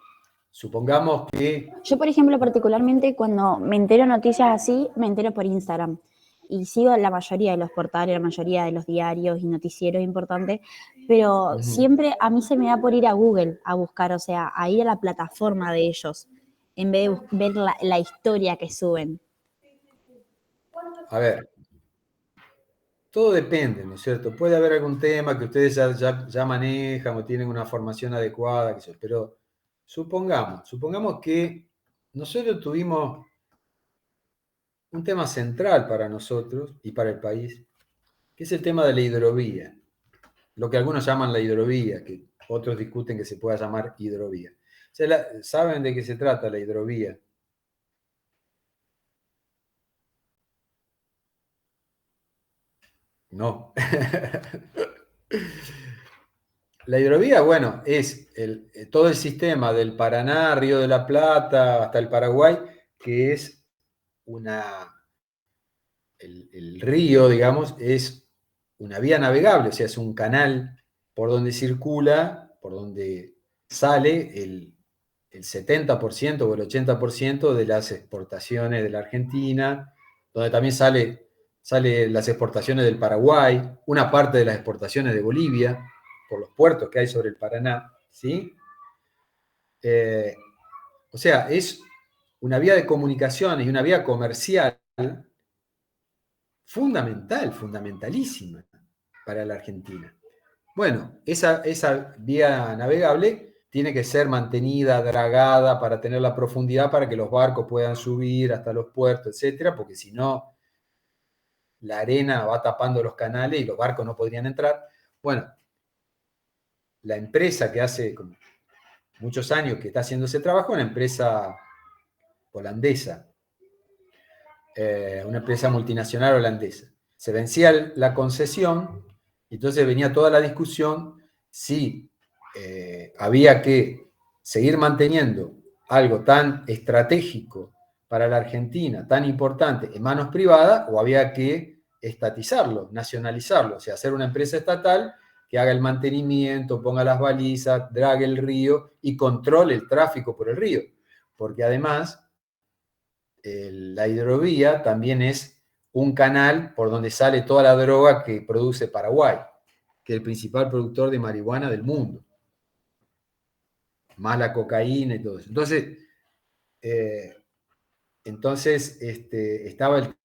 supongamos que... Yo, por ejemplo, particularmente, cuando me entero noticias así, me entero por Instagram. Y sigo la mayoría de los portales, la mayoría de los diarios y noticieros importantes, pero siempre a mí se me da por ir a Google a buscar, o sea, a ir a la plataforma de ellos, en vez de ver la historia que suben. A ver, todo depende, ¿no es cierto? Puede haber algún tema que ustedes ya manejan o tienen una formación adecuada, pero supongamos que nosotros tuvimos un tema central para nosotros y para el país, que es el tema de la hidrovía, lo que algunos llaman la hidrovía, que otros discuten que se pueda llamar hidrovía. O sea, ¿saben de qué se trata la hidrovía? No. La hidrovía, bueno, es todo el sistema del Paraná, Río de la Plata, hasta el Paraguay, que es el río, digamos, es una vía navegable, o sea, es un canal por donde circula, por donde sale el 70% o el 80% de las exportaciones de la Argentina, donde también sale las exportaciones del Paraguay, una parte de las exportaciones de Bolivia, por los puertos que hay sobre el Paraná, ¿sí? O sea, es una vía de comunicaciones y una vía comercial fundamentalísima para la Argentina. Bueno, esa vía navegable tiene que ser mantenida, dragada, para tener la profundidad para que los barcos puedan subir hasta los puertos, etcétera, porque si no, la arena va tapando los canales y los barcos no podrían entrar. Bueno, la empresa que hace como muchos años que está haciendo ese trabajo, una empresa holandesa, una empresa multinacional holandesa. Se vencía la concesión, y entonces venía toda la discusión si había que seguir manteniendo algo tan estratégico para la Argentina, tan importante, en manos privadas, o había que estatizarlo, nacionalizarlo, o sea, hacer una empresa estatal que haga el mantenimiento, ponga las balizas, drague el río y controle el tráfico por el río. Porque además, la hidrovía también es un canal por donde sale toda la droga que produce Paraguay, que es el principal productor de marihuana del mundo. Más la cocaína y todo eso. Entonces estaba el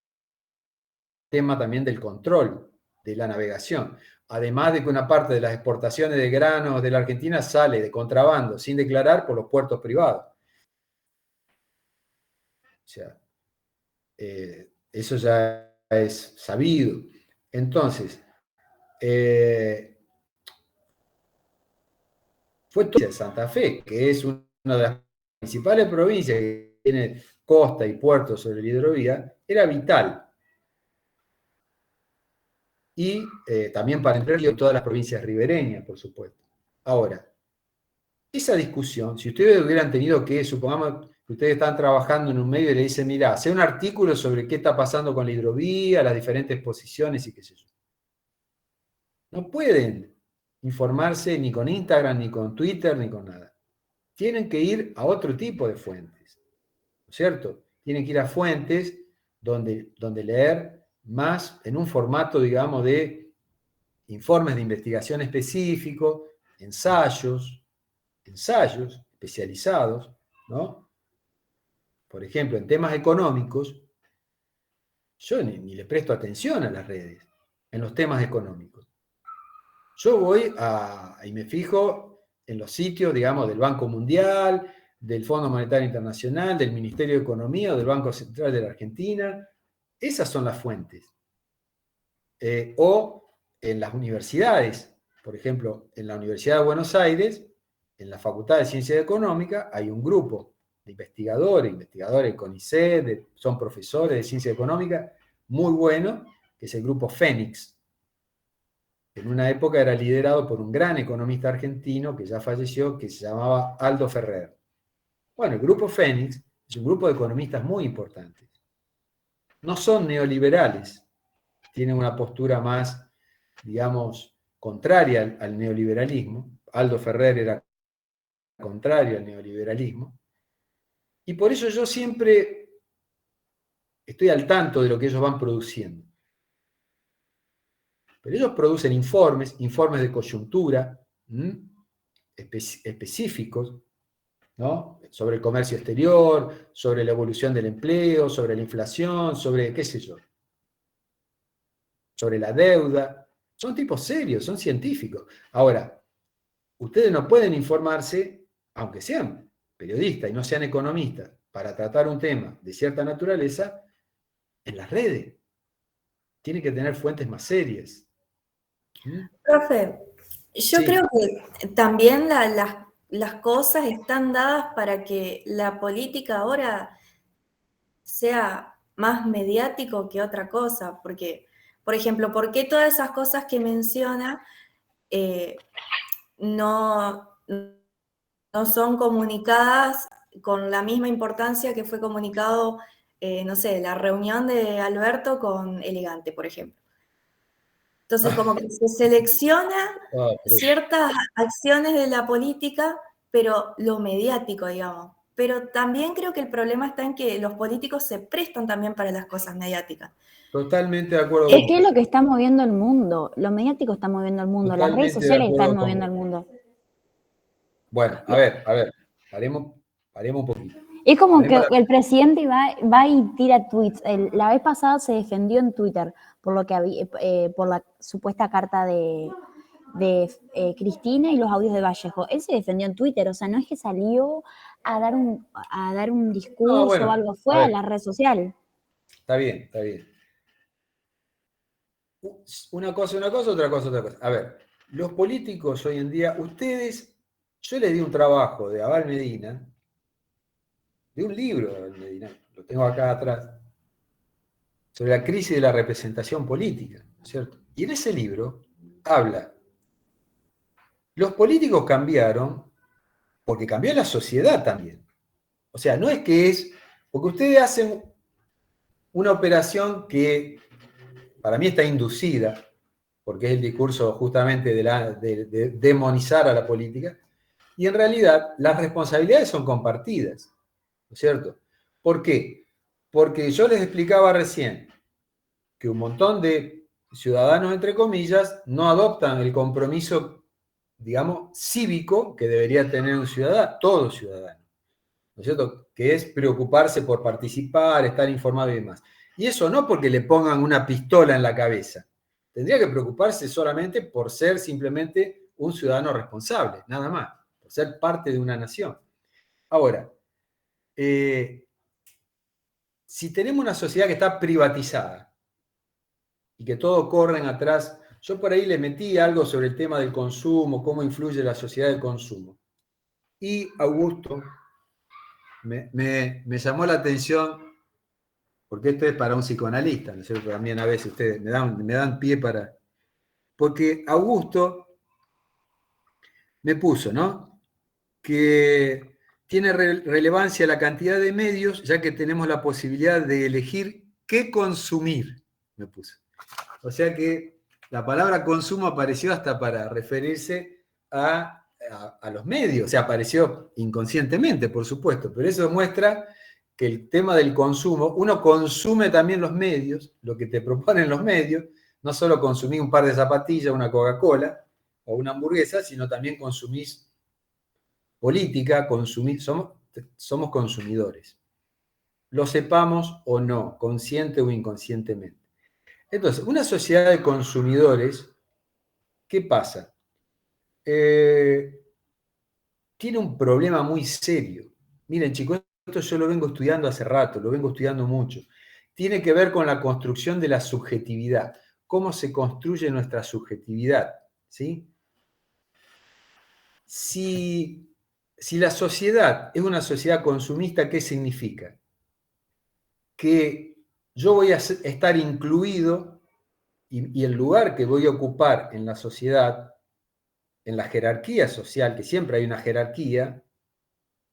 tema también del control de la navegación. Además de que una parte de las exportaciones de granos de la Argentina sale de contrabando sin declarar por los puertos privados. O sea, eso ya es sabido. Entonces, fue Santa Fe, que es una de las principales provincias que tiene costa y puertos sobre la hidrovía, era vital. Y también para Entre Ríos y todas las provincias ribereñas, por supuesto. Ahora, esa discusión, si ustedes hubieran tenido que, supongamos que ustedes están trabajando en un medio y le dicen, mirá, hace un artículo sobre qué está pasando con la hidrovía, las diferentes posiciones y qué sé yo. no pueden informarse ni con Instagram, ni con Twitter, ni con nada. Tienen que ir a otro tipo de fuentes, ¿no es cierto? Tienen que ir a fuentes donde leer más en un formato, digamos, de informes de investigación específicos, ensayos especializados, ¿no? Por ejemplo, en temas económicos, yo ni le presto atención a las redes, en los temas económicos. Yo voy y me fijo en los sitios, digamos, del Banco Mundial, del Fondo Monetario Internacional, del Ministerio de Economía o del Banco Central de la Argentina. Esas son las fuentes. O en las universidades, por ejemplo, en la Universidad de Buenos Aires, en la Facultad de Ciencias Económicas, hay un grupo de investigadores del CONICET, son profesores de Ciencia Económica, muy bueno, que es el grupo Fénix. En una época era liderado por un gran economista argentino que ya falleció, que se llamaba Aldo Ferrer. Bueno, el grupo Fénix es un grupo de economistas muy importantes. No son neoliberales, tienen una postura más, digamos, contraria al neoliberalismo. Aldo Ferrer era contrario al neoliberalismo. Y por eso yo siempre estoy al tanto de lo que ellos van produciendo. Pero ellos producen informes de coyuntura específicos, ¿no? Sobre el comercio exterior, sobre la evolución del empleo, sobre la inflación, sobre qué sé yo, sobre la deuda. Son tipos serios, son científicos. Ahora, ustedes no pueden informarse, aunque sean periodistas y no sean economistas, para tratar un tema de cierta naturaleza, en las redes. Tienen que tener fuentes más serias. Profe, yo Sí. creo que también las cosas están dadas para que la política ahora sea más mediático que otra cosa, porque, por ejemplo, ¿por qué todas esas cosas que menciona no son comunicadas con la misma importancia que fue comunicado, no sé, la reunión de Alberto con Elegante, por ejemplo? Entonces, como que se selecciona ciertas acciones de la política, pero lo mediático, digamos. Pero también creo que el problema está en que los políticos se prestan también para las cosas mediáticas. Totalmente de acuerdo. Es que es lo que está moviendo el mundo. Lo mediático está moviendo el mundo. Las redes Totalmente de sociales acuerdo están con moviendo vos. el mundo. Bueno, a ver, paremos un poquito. Es como que el presidente va y tira tweets. La vez pasada se defendió en Twitter por lo que había, por la supuesta carta de Cristina y los audios de Vallejo. Él se defendió en Twitter, o sea, no es que salió a dar un discurso No, bueno, o algo, fue a la red social. Está bien. Una cosa, otra cosa. A ver, los políticos hoy en día, yo les di un trabajo de Abal Medina, de un libro de Abal Medina, lo tengo acá atrás, sobre la crisis de la representación política, ¿cierto? Y en ese libro habla, los políticos cambiaron porque cambió la sociedad también. O sea, no es que porque ustedes hacen una operación que para mí está inducida, porque es el discurso justamente de demonizar a la política, y en realidad las responsabilidades son compartidas, ¿no es cierto? ¿Por qué? Porque yo les explicaba recién que un montón de ciudadanos, entre comillas, no adoptan el compromiso, digamos, cívico que debería tener un ciudadano, todo ciudadano, ¿no es cierto? Que es preocuparse por participar, estar informado y demás. Y eso no porque le pongan una pistola en la cabeza. Tendría que preocuparse solamente por ser simplemente un ciudadano responsable, nada más, por ser parte de una nación. Ahora, si tenemos una sociedad que está privatizada y que todo corren atrás, yo por ahí le metí algo sobre el tema del consumo, cómo influye la sociedad del consumo. Y Augusto me llamó la atención, porque esto es para un psicoanalista, ¿no es cierto? También a veces ustedes me dan pie para... Porque Augusto me puso, ¿no? Que tiene relevancia la cantidad de medios, ya que tenemos la posibilidad de elegir qué consumir, me puso. O sea que La palabra consumo apareció hasta para referirse a los medios, o sea, apareció inconscientemente, por supuesto, pero eso muestra que el tema del consumo, uno consume también los medios, lo que te proponen los medios, no solo consumís un par de zapatillas, una Coca-Cola o una hamburguesa, sino también consumís política, somos consumidores. Lo sepamos o no, consciente o inconscientemente. Entonces, una sociedad de consumidores, ¿qué pasa? Tiene un problema muy serio. Miren, chicos, esto yo lo vengo estudiando hace rato, lo vengo estudiando mucho. Tiene que ver con la construcción de la subjetividad. ¿Cómo se construye nuestra subjetividad? ¿Sí? Si la sociedad es una sociedad consumista, ¿qué significa? Que yo voy a estar incluido y el lugar que voy a ocupar en la sociedad, en la jerarquía social, que siempre hay una jerarquía,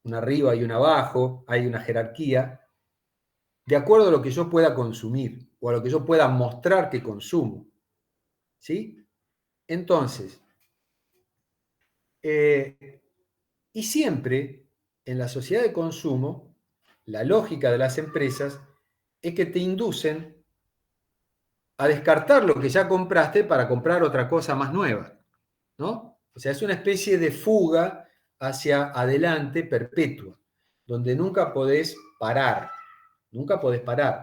una arriba y una abajo, hay una jerarquía, de acuerdo a lo que yo pueda consumir o a lo que yo pueda mostrar que consumo. ¿Sí? Entonces, y siempre en la sociedad de consumo, la lógica de las empresas es que te inducen a descartar lo que ya compraste para comprar otra cosa más nueva, ¿no? O sea, es una especie de fuga hacia adelante perpetua, donde nunca podés parar,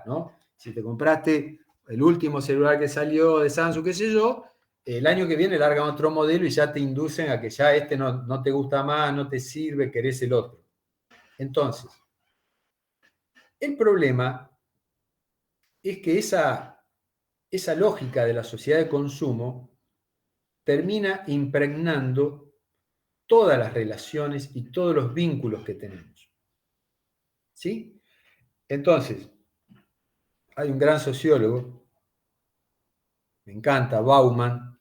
¿no? Si te compraste el último celular que salió de Samsung, qué sé yo, el año que viene largan otro modelo y ya te inducen a que ya este no te gusta más, no te sirve, querés el otro. Entonces, el problema es que esa lógica de la sociedad de consumo termina impregnando todas las relaciones y todos los vínculos que tenemos. ¿Sí? Entonces, hay un gran sociólogo, me encanta, Bauman,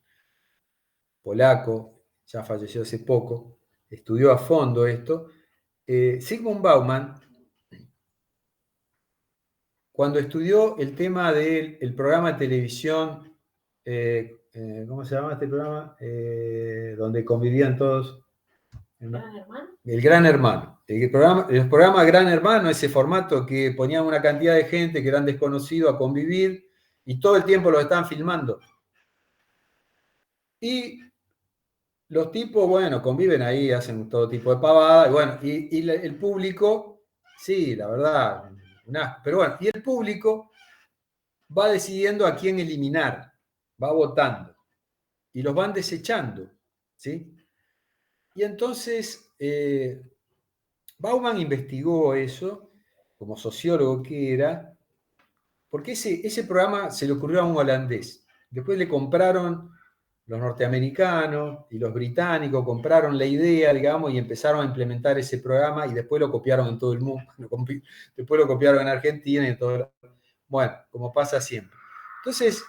polaco, ya falleció hace poco, estudió a fondo esto. Zygmunt Bauman, cuando estudió el tema del programa de televisión, ¿cómo se llama este programa? Donde convivían todos. ¿Gran Hermano? El Gran Hermano. El programa Gran Hermano, ese formato que ponían una cantidad de gente que eran desconocidos a convivir y todo el tiempo los estaban filmando. Y los tipos, bueno, conviven ahí, hacen todo tipo de pavada, y bueno, y el público, sí, la verdad, pero bueno, y el público va decidiendo a quién eliminar, va votando, y los van desechando, ¿sí? Y entonces, Bauman investigó eso, como sociólogo que era, porque ese programa se le ocurrió a un holandés. Después le compraron los norteamericanos y los británicos, compraron la idea, digamos, y empezaron a implementar ese programa y después lo copiaron en todo el mundo. Después lo copiaron en Argentina y en todo. Bueno, como pasa siempre. Entonces,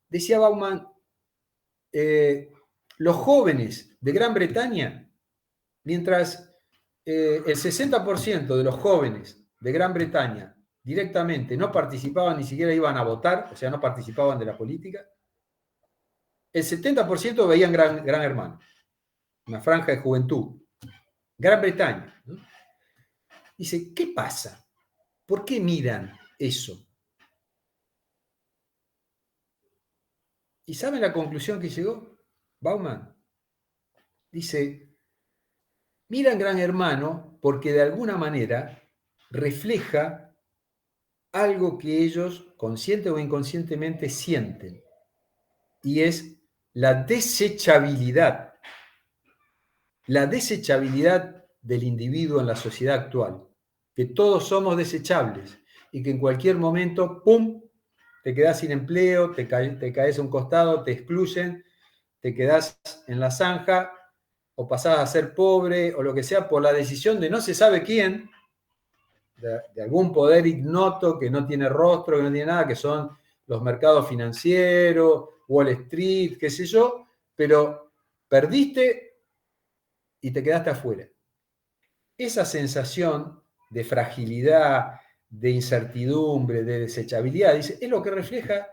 decía Bauman, los jóvenes de Gran Bretaña, mientras el 60% de los jóvenes de Gran Bretaña directamente no participaban, ni siquiera iban a votar, o sea, no participaban de la política, el 70% veían Gran Hermano, una franja de juventud. Gran Bretaña, ¿no? Dice, ¿qué pasa? ¿Por qué miran eso? ¿Y saben la conclusión que llegó Bauman? Dice, miran Gran Hermano porque de alguna manera refleja algo que ellos, consciente o inconscientemente, sienten. Y es la desechabilidad. La desechabilidad del individuo en la sociedad actual. Que todos somos desechables y que en cualquier momento, ¡pum!, te quedás sin empleo, te caes a un costado, te excluyen, te quedás en la zanja o pasás a ser pobre o lo que sea por la decisión de no se sabe quién, de algún poder ignoto que no tiene rostro, que no tiene nada, que son los mercados financieros, Wall Street, qué sé yo, pero perdiste y te quedaste afuera. Esa sensación de fragilidad, de incertidumbre, de desechabilidad, dice, es lo que refleja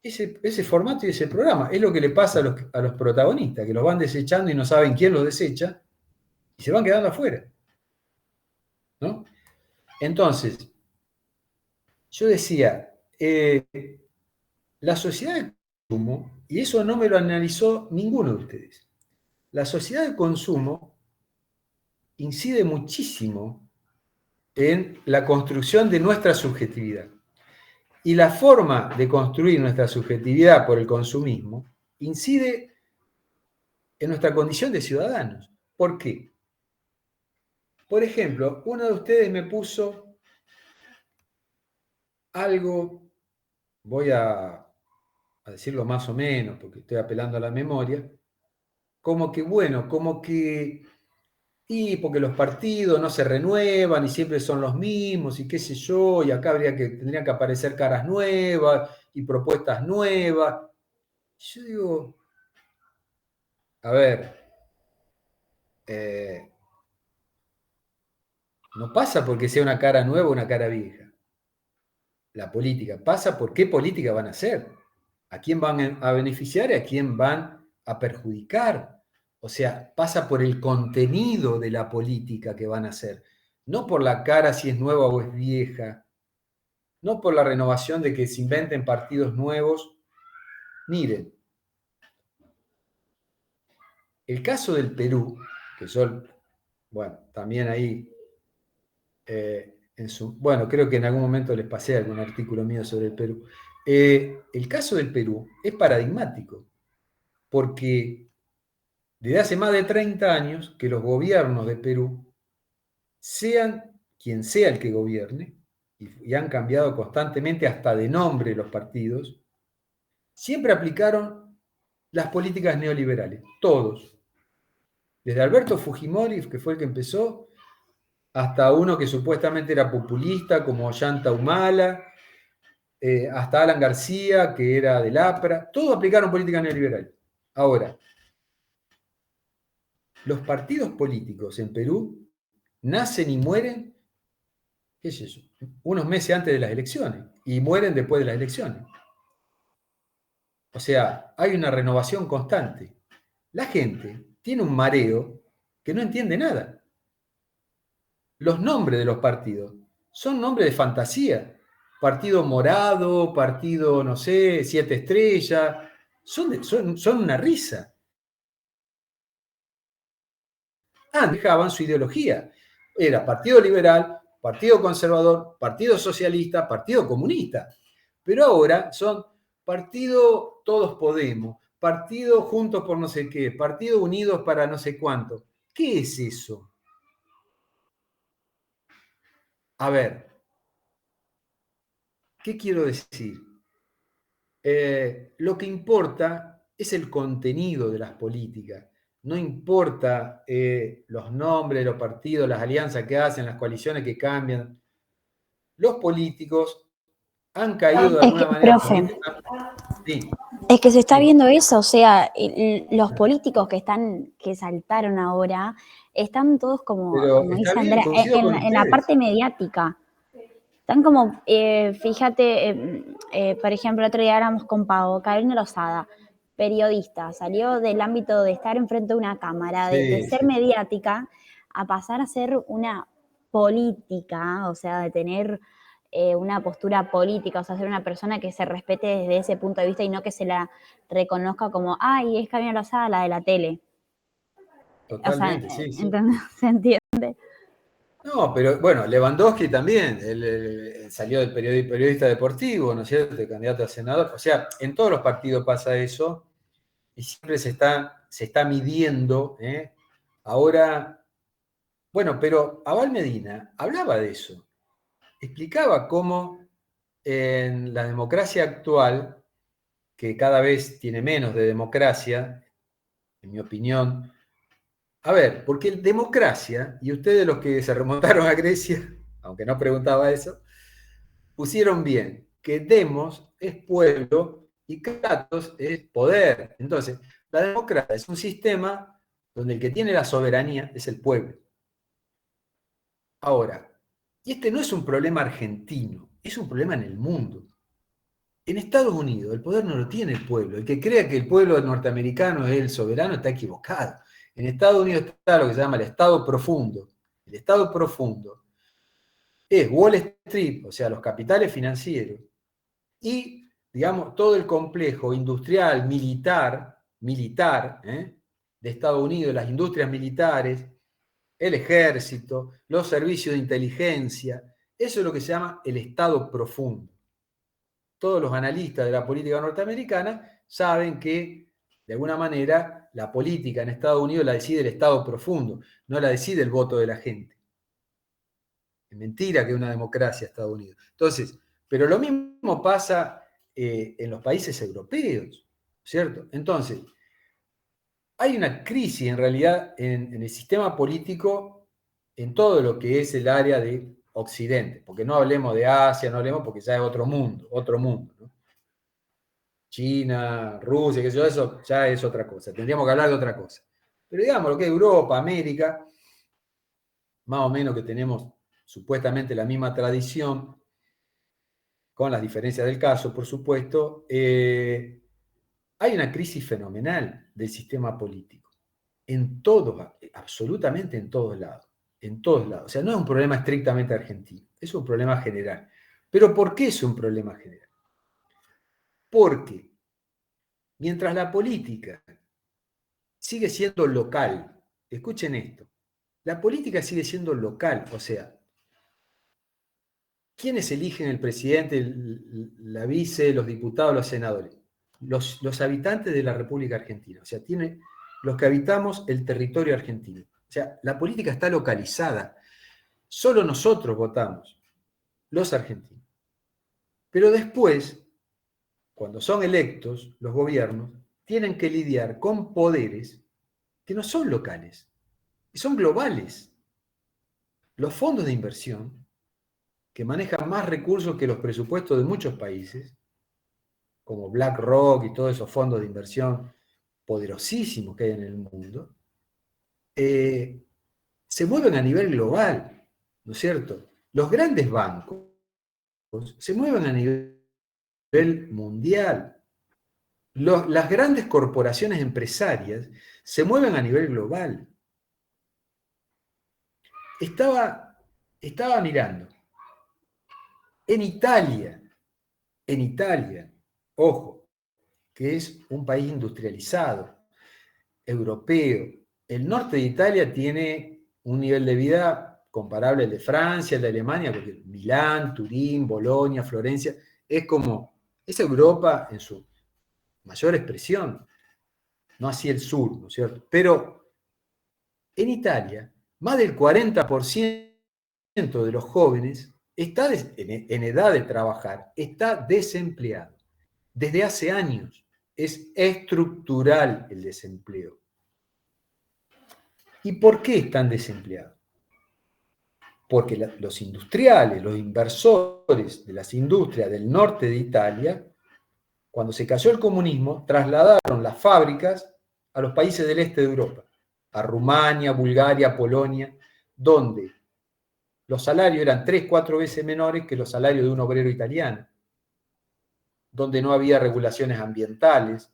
ese formato y ese programa. Es lo que le pasa a los protagonistas, que los van desechando y no saben quién los desecha, y se van quedando afuera, ¿no? Entonces, yo decía, la sociedad de consumo, y eso no me lo analizó ninguno de ustedes, la sociedad de consumo incide muchísimo en la construcción de nuestra subjetividad. Y la forma de construir nuestra subjetividad por el consumismo incide en nuestra condición de ciudadanos. ¿Por qué? Por ejemplo, uno de ustedes me puso algo, voy a decirlo más o menos, porque estoy apelando a la memoria, como que, bueno, como que, y porque los partidos no se renuevan y siempre son los mismos y qué sé yo, y acá tendrían que aparecer caras nuevas y propuestas nuevas. Yo digo, a ver, no pasa porque sea una cara nueva o una cara vieja. La política pasa por qué política van a hacer, a quién van a beneficiar y a quién van a perjudicar. O sea, pasa por el contenido de la política que van a hacer, no por la cara si es nueva o es vieja, no por la renovación de que se inventen partidos nuevos. Miren, el caso del Perú, que yo, bueno, también ahí, bueno, creo que en algún momento les pasé algún artículo mío sobre el Perú. El caso del Perú es paradigmático, porque desde hace más de 30 años que los gobiernos de Perú, sean quien sea el que gobierne, y han cambiado constantemente hasta de nombre los partidos, siempre aplicaron las políticas neoliberales, todos. Desde Alberto Fujimori, que fue el que empezó, hasta uno que supuestamente era populista, como Ollanta Humala, hasta Alan García, que era del APRA, todos aplicaron políticas neoliberales. Ahora, los partidos políticos en Perú nacen y mueren, qué sé yo, unos meses antes de las elecciones, y mueren después de las elecciones. O sea, hay una renovación constante. La gente tiene un mareo que no entiende nada. Los nombres de los partidos son nombres de fantasía. Partido Morado, partido, no sé, 7 Estrellas, son una risa. Dejaban su ideología. Era Partido Liberal, Partido Conservador, Partido Socialista, Partido Comunista. Pero ahora son Partido Todos Podemos, Partido Juntos por no sé qué, Partido Unidos para no sé cuánto. ¿Qué es eso? A ver, ¿qué quiero decir? Lo que importa es el contenido de las políticas. No importa los nombres de los partidos, las alianzas que hacen, las coaliciones que cambian. Los políticos han caído de alguna manera. Profe, Sí, es que se está sí. viendo eso, o sea, los políticos que saltaron ahora, están todos Pero como está dice bien, Andrea, coincido con en la ustedes. parte mediática. Están como, fíjate, por ejemplo, el otro día hablamos con Pau, Carolina Lozada, periodista, salió del ámbito de estar enfrente de una cámara, de Sí, ser sí. mediática, a pasar a ser una política, o sea, de tener una postura política, o sea, ser una persona que se respete desde ese punto de vista y no que se la reconozca como, ay, es Carolina Lozada, la de la tele. O sea, Totalmente, sí, sí. ¿entendés? ¿Se entiende? No, pero bueno, Lewandowski también, él salió del periodista deportivo, ¿no es cierto?, de candidato a senador. O sea, en todos los partidos pasa eso y siempre se está midiendo. Ahora, bueno, pero Abal Medina hablaba de eso, explicaba cómo en la democracia actual, que cada vez tiene menos de democracia, en mi opinión. A ver, porque democracia, y ustedes los que se remontaron a Grecia, aunque no preguntaba eso, pusieron bien que demos es pueblo y kratos es poder. Entonces, la democracia es un sistema donde el que tiene la soberanía es el pueblo. Ahora, y este no es un problema argentino, es un problema en el mundo. En Estados Unidos el poder no lo tiene el pueblo. El que crea que el pueblo norteamericano es el soberano está equivocado. En Estados Unidos está lo que se llama el Estado profundo. El Estado profundo es Wall Street, o sea, los capitales financieros, y, digamos, todo el complejo industrial, militar, de Estados Unidos, las industrias militares, el ejército, los servicios de inteligencia. Eso es lo que se llama el Estado profundo. Todos los analistas de la política norteamericana saben que, de alguna manera, la política en Estados Unidos la decide el Estado profundo, no la decide el voto de la gente. Es mentira que es una democracia Estados Unidos. Entonces, pero lo mismo pasa en los países europeos, ¿cierto? Entonces, hay una crisis en realidad en el sistema político en todo lo que es el área de Occidente, porque no hablemos de Asia, no hablemos porque ya es otro mundo, ¿no? China, Rusia, qué sé yo, eso ya es otra cosa, tendríamos que hablar de otra cosa. Pero digamos lo que es Europa, América, más o menos que tenemos supuestamente la misma tradición, con las diferencias del caso, por supuesto, hay una crisis fenomenal del sistema político, en todos, absolutamente en todos lados. En todos lados. O sea, no es un problema estrictamente argentino, es un problema general. ¿Pero por qué es un problema general? Porque mientras la política sigue siendo local, escuchen esto, la política sigue siendo local, o sea, ¿quiénes eligen el presidente, la vice, los diputados, los senadores? Los habitantes de la República Argentina, o sea, los que habitamos el territorio argentino. O sea, la política está localizada. Solo nosotros votamos, los argentinos. Pero después, cuando son electos, los gobiernos tienen que lidiar con poderes que no son locales, que son globales. Los fondos de inversión, que manejan más recursos que los presupuestos de muchos países, como BlackRock y todos esos fondos de inversión poderosísimos que hay en el mundo, se mueven a nivel global, ¿no es cierto? Los grandes bancos se mueven a nivel mundial. Las grandes corporaciones empresarias se mueven a nivel global. Estaba mirando. En Italia, ojo, que es un país industrializado, europeo, el norte de Italia tiene un nivel de vida comparable al de Francia, al de Alemania, porque Milán, Turín, Bolonia, Florencia, es Europa en su mayor expresión, no así el sur, ¿no es cierto? Pero en Italia, más del 40% de los jóvenes está en edad de trabajar, está desempleado. Desde hace años es estructural el desempleo. ¿Y por qué están desempleados? Porque los industriales, los inversores de las industrias del norte de Italia, cuando se cayó el comunismo, trasladaron las fábricas a los países del este de Europa, a Rumania, Bulgaria, Polonia, donde los salarios eran 3-4 veces menores que los salarios de un obrero italiano, donde no había regulaciones ambientales,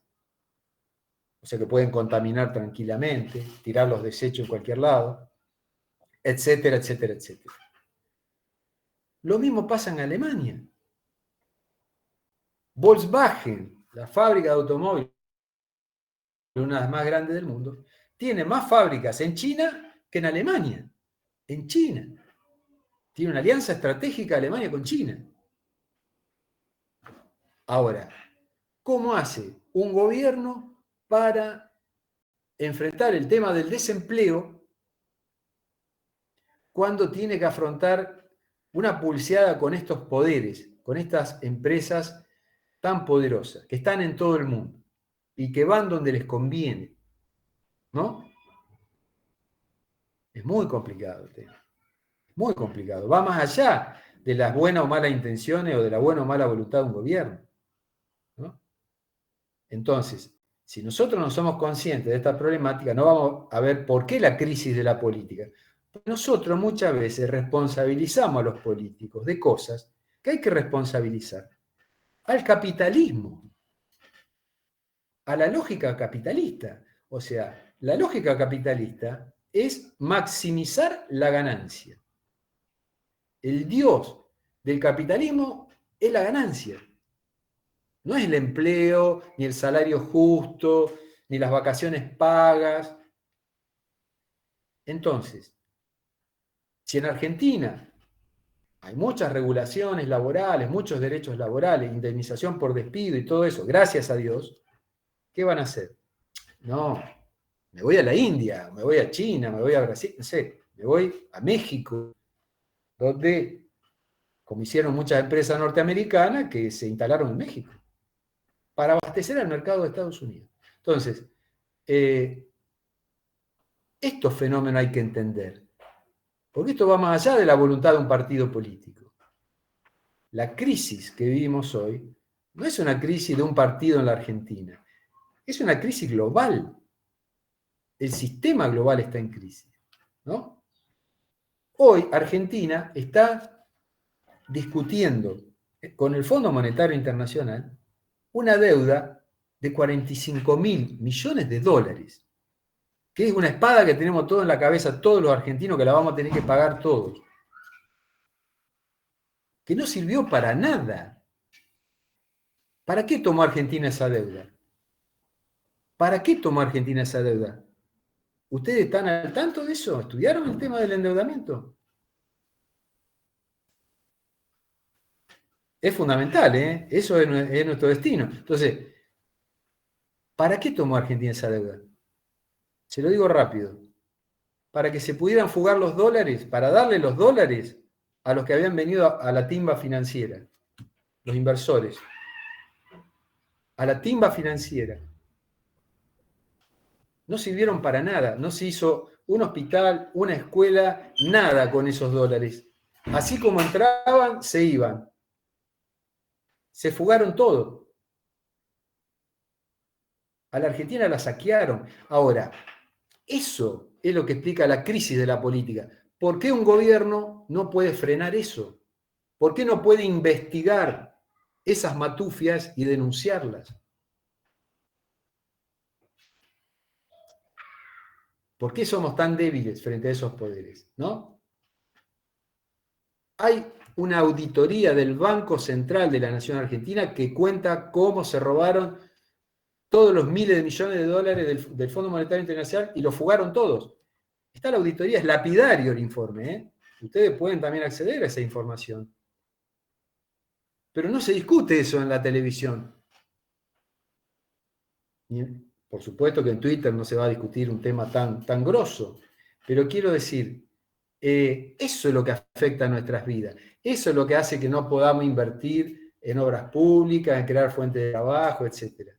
o sea que pueden contaminar tranquilamente, tirar los desechos en cualquier lado, etcétera, etcétera, etcétera. Lo mismo pasa en Alemania. Volkswagen, la fábrica de automóviles, una de las más grandes del mundo, tiene más fábricas en China que en Alemania. En China. Tiene una alianza estratégica Alemania con China. Ahora, ¿cómo hace un gobierno para enfrentar el tema del desempleo cuando tiene que afrontar una pulseada con estos poderes, con estas empresas tan poderosas, que están en todo el mundo y que van donde les conviene? ¿No? Es muy complicado el tema. Muy complicado. Va más allá de las buenas o malas intenciones o de la buena o mala voluntad de un gobierno, ¿no? Entonces, si nosotros no somos conscientes de esta problemática, no vamos a ver por qué la crisis de la política. Nosotros muchas veces responsabilizamos a los políticos de cosas que hay que responsabilizar. al capitalismo, a la lógica capitalista. O sea, la lógica capitalista es maximizar la ganancia. El dios del capitalismo es la ganancia. No es el empleo, ni el salario justo, ni las vacaciones pagas. Entonces, si en Argentina hay muchas regulaciones laborales, muchos derechos laborales, indemnización por despido y todo eso, gracias a Dios, ¿qué van a hacer? No, me voy a la India, me voy a China, me voy a Brasil, no sé, me voy a México, donde, como hicieron muchas empresas norteamericanas, que se instalaron en México, para abastecer al mercado de Estados Unidos. Entonces, estos fenómenos hay que entender, porque esto va más allá de la voluntad de un partido político. La crisis que vivimos hoy no es una crisis de un partido en la Argentina, es una crisis global. El sistema global está en crisis, ¿no? Hoy Argentina está discutiendo con el Fondo Monetario Internacional una deuda de 45.000 millones de dólares, que es una espada que tenemos todos en la cabeza, todos los argentinos, que la vamos a tener que pagar todos, que no sirvió para nada. ¿Para qué tomó Argentina esa deuda? ¿Para qué tomó Argentina esa deuda? ¿Ustedes están al tanto de eso? ¿Estudiaron el tema del endeudamiento? Es fundamental, ¿eh? Eso es nuestro destino. Entonces, ¿para qué tomó Argentina esa deuda? Se lo digo rápido. Para que se pudieran fugar los dólares, para darle los dólares a los que habían venido a la timba financiera, los inversores, a la timba financiera. No sirvieron para nada, no se hizo un hospital, una escuela, nada con esos dólares. Así como entraban, se iban. Se fugaron todo. A la Argentina la saquearon. Ahora, eso es lo que explica la crisis de la política. ¿Por qué un gobierno no puede frenar eso? ¿Por qué no puede investigar esas matufias y denunciarlas? ¿Por qué somos tan débiles frente a esos poderes? ¿No? Hay una auditoría del Banco Central de la Nación Argentina que cuenta cómo se robaron todos los miles de millones de dólares del Fondo Monetario Internacional y los fugaron todos. Está la auditoría, es lapidario el informe, ¿eh? Ustedes pueden también acceder a esa información. Pero no se discute eso en la televisión. Por supuesto que en Twitter no se va a discutir un tema tan grosso, pero quiero decir, eso es lo que afecta a nuestras vidas. Eso es lo que hace que no podamos invertir en obras públicas, en crear fuentes de trabajo, etc.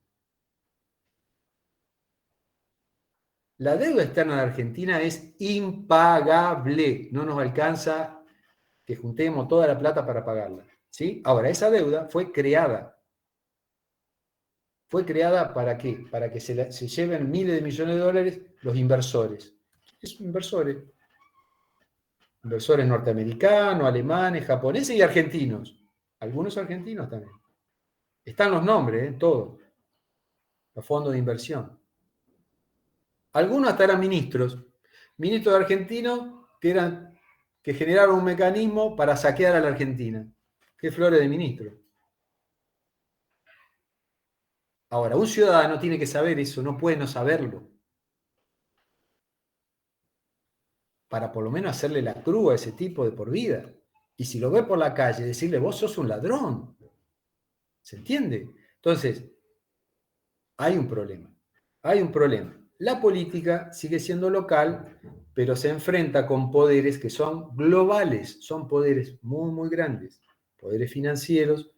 La deuda externa de Argentina es impagable. No nos alcanza que juntemos toda la plata para pagarla, ¿sí? Ahora, esa deuda fue creada. ¿Fue creada para qué? Para que se lleven miles de millones de dólares los inversores. Es inversores. Inversores norteamericanos, alemanes, japoneses y argentinos. Algunos argentinos también. Están los nombres, todos. Los fondos de inversión. Algunos hasta eran ministros. Ministros argentinos que generaron un mecanismo para saquear a la Argentina. Qué flores de ministro. Ahora, un ciudadano tiene que saber eso, no puede no saberlo. Para por lo menos hacerle la cruz a ese tipo de por vida. Y si lo ve por la calle, decirle, vos sos un ladrón. ¿Se entiende? Entonces, hay un problema. Hay un problema. La política sigue siendo local, pero se enfrenta con poderes que son globales. Son poderes muy, muy grandes. Poderes financieros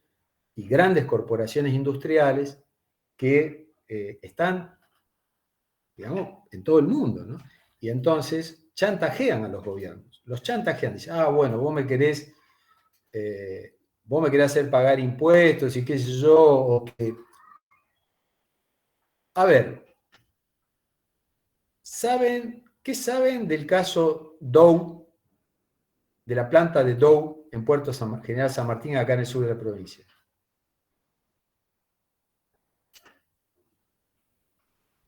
y grandes corporaciones industriales que están, digamos, en todo el mundo, ¿no? Y entonces chantajean a los gobiernos. Los chantajean. Dicen, bueno, vos me querés hacer pagar impuestos y qué sé yo. O que... A ver, ¿qué saben del caso Dow, de la planta de Dow en Puerto General San Martín, acá en el sur de la provincia?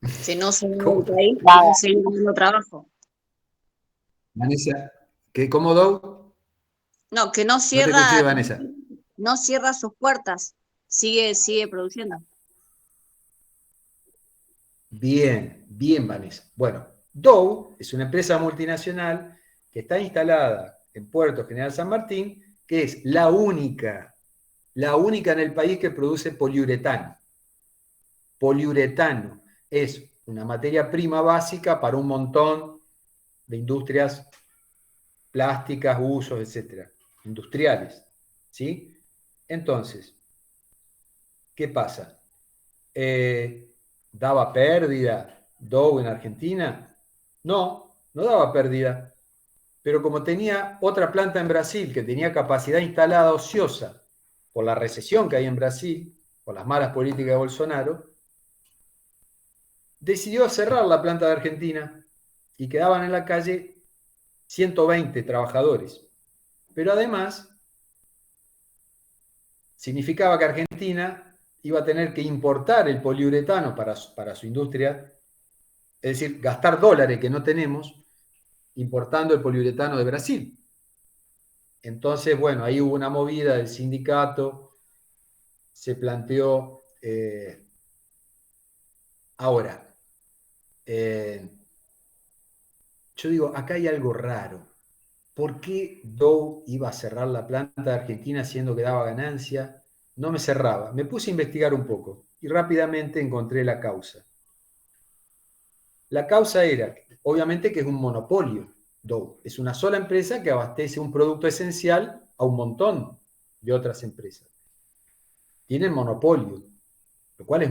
Si no se va ¿Cómo? del país, va a seguir dando trabajo. Vanessa, ¿cómo, Dow? No, que no No te escuché, cierra, Vanessa. no cierra sus puertas, sigue produciendo. Bien, bien, Vanessa. Bueno, Dow es una empresa multinacional que está instalada en Puerto General San Martín, que es la única en el país que produce poliuretano. Poliuretano es una materia prima básica para un montón de industrias plásticas, usos, etcétera, industriales. ¿Sí? Entonces, ¿qué pasa? ¿Daba pérdida Dow en Argentina? No, no daba pérdida. Pero como tenía otra planta en Brasil que tenía capacidad instalada ociosa por la recesión que hay en Brasil, por las malas políticas de Bolsonaro, decidió cerrar la planta de Argentina y quedaban en la calle 120 trabajadores. Pero además significaba que Argentina iba a tener que importar el poliuretano para su industria, es decir, gastar dólares que no tenemos importando el poliuretano de Brasil. Entonces, bueno, ahí hubo una movida del sindicato, se planteó. Ahora, yo digo, acá hay algo raro. ¿Por qué Dow iba a cerrar la planta de Argentina siendo que daba ganancia? No me cerraba. Me puse a investigar un poco y rápidamente encontré la causa. La causa era, obviamente, que es un monopolio. Dow es una sola empresa que abastece un producto esencial a un montón de otras empresas. Tienen monopolio, lo cual es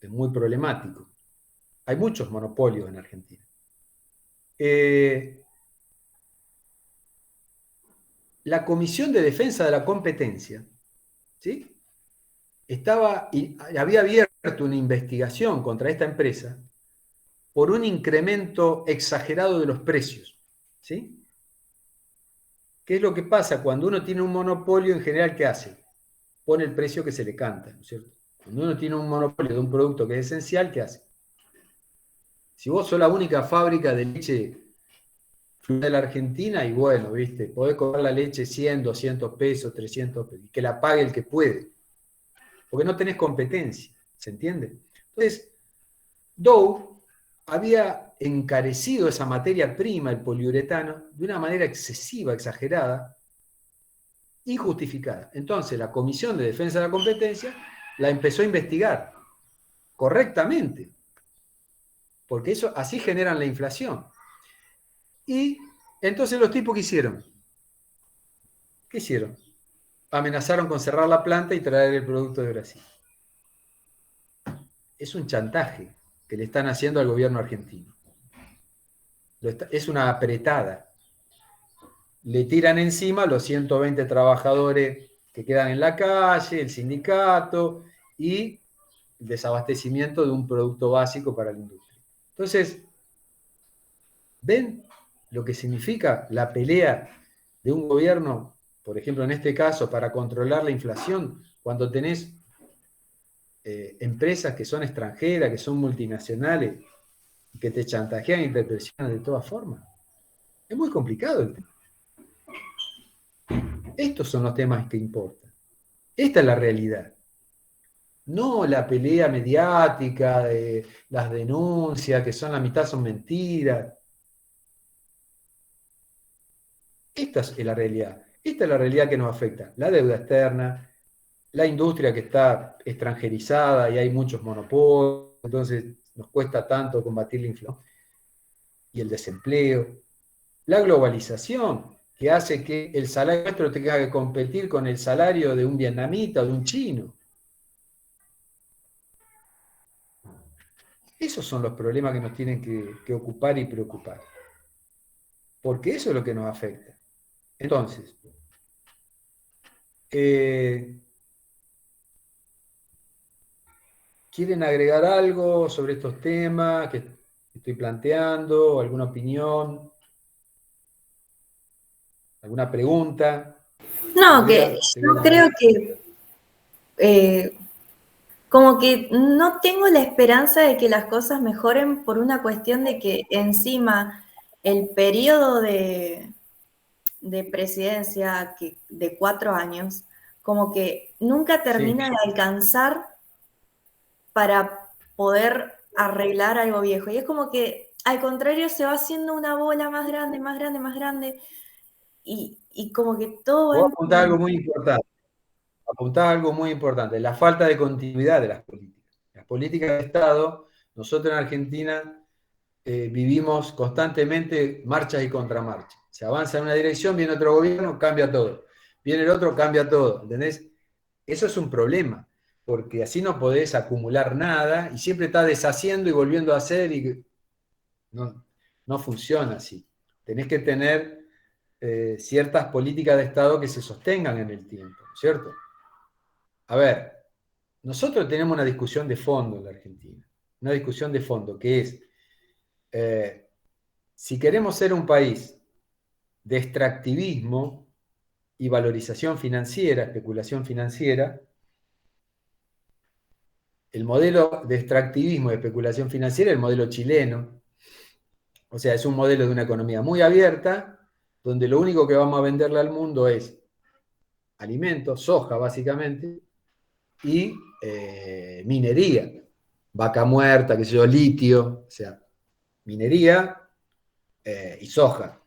muy problemático. Hay muchos monopolios en Argentina. La Comisión de Defensa de la Competencia, ¿sí?, había abierto una investigación contra esta empresa por un incremento exagerado de los precios. ¿Sí? ¿Qué es lo que pasa? Cuando uno tiene un monopolio, en general, ¿qué hace? Pone el precio que se le canta, ¿no es cierto? Cuando uno tiene un monopolio de un producto que es esencial, ¿qué hace? Si vos sos la única fábrica de leche de la Argentina, y bueno, ¿viste? Podés cobrar la leche 100, 200 pesos, 300 pesos, y que la pague el que puede, porque no tenés competencia, ¿se entiende? Entonces, Dow había encarecido esa materia prima, el poliuretano, de una manera excesiva, exagerada, injustificada. Entonces, la Comisión de Defensa de la Competencia la empezó a investigar correctamente, porque eso así generan la inflación. Y entonces los tipos, ¿qué hicieron? ¿Qué hicieron? Amenazaron con cerrar la planta y traer el producto de Brasil. Es un chantaje que le están haciendo al gobierno argentino. Es una apretada. Le tiran encima los 120 trabajadores que quedan en la calle, el sindicato y el desabastecimiento de un producto básico para la industria. Entonces, ¿ven lo que significa la pelea de un gobierno, por ejemplo, en este caso, para controlar la inflación, cuando tenés empresas que son extranjeras, que son multinacionales, que te chantajean y te presionan de todas formas? Es muy complicado el tema. Estos son los temas que importan. Esta es la realidad. No la pelea mediática de las denuncias, que son la mitad son mentiras. Esta es la realidad. Esta es la realidad que nos afecta. La deuda externa, la industria que está extranjerizada y hay muchos monopolios, entonces nos cuesta tanto combatir la inflación y el desempleo. La globalización, que hace que el salario nuestro tenga que competir con el salario de un vietnamita o de un chino. Esos son los problemas que nos tienen que ocupar y preocupar. Porque eso es lo que nos afecta. Entonces, ¿quieren agregar algo sobre estos temas que estoy planteando? ¿Alguna opinión? ¿Alguna pregunta? No, que Camila, yo creo que como que no tengo la esperanza de que las cosas mejoren por una cuestión de que encima el periodo de presidencia de 4 años, como que nunca termina de alcanzar para poder arreglar algo viejo. Y es como que al contrario se va haciendo una bola más grande, más grande, más grande, y como que todo va... Vos apuntás algo muy importante. Apuntás algo muy importante, la falta de continuidad de las políticas. Las políticas de Estado, nosotros en Argentina vivimos constantemente marchas y contramarchas. Se avanza en una dirección, viene otro gobierno, cambia todo. Viene el otro, cambia todo. ¿Entendés? Eso es un problema, porque así no podés acumular nada y siempre estás deshaciendo y volviendo a hacer y no funciona así. Tenés que tener ciertas políticas de Estado que se sostengan en el tiempo, ¿cierto? A ver, nosotros tenemos una discusión de fondo en la Argentina, una discusión de fondo que es, si queremos ser un país de extractivismo y valorización financiera, especulación financiera, el modelo de extractivismo y especulación financiera es el modelo chileno. O sea, es un modelo de una economía muy abierta, donde lo único que vamos a venderle al mundo es alimentos, soja básicamente, y minería, vaca muerta, qué sé yo, litio, o sea, minería y soja.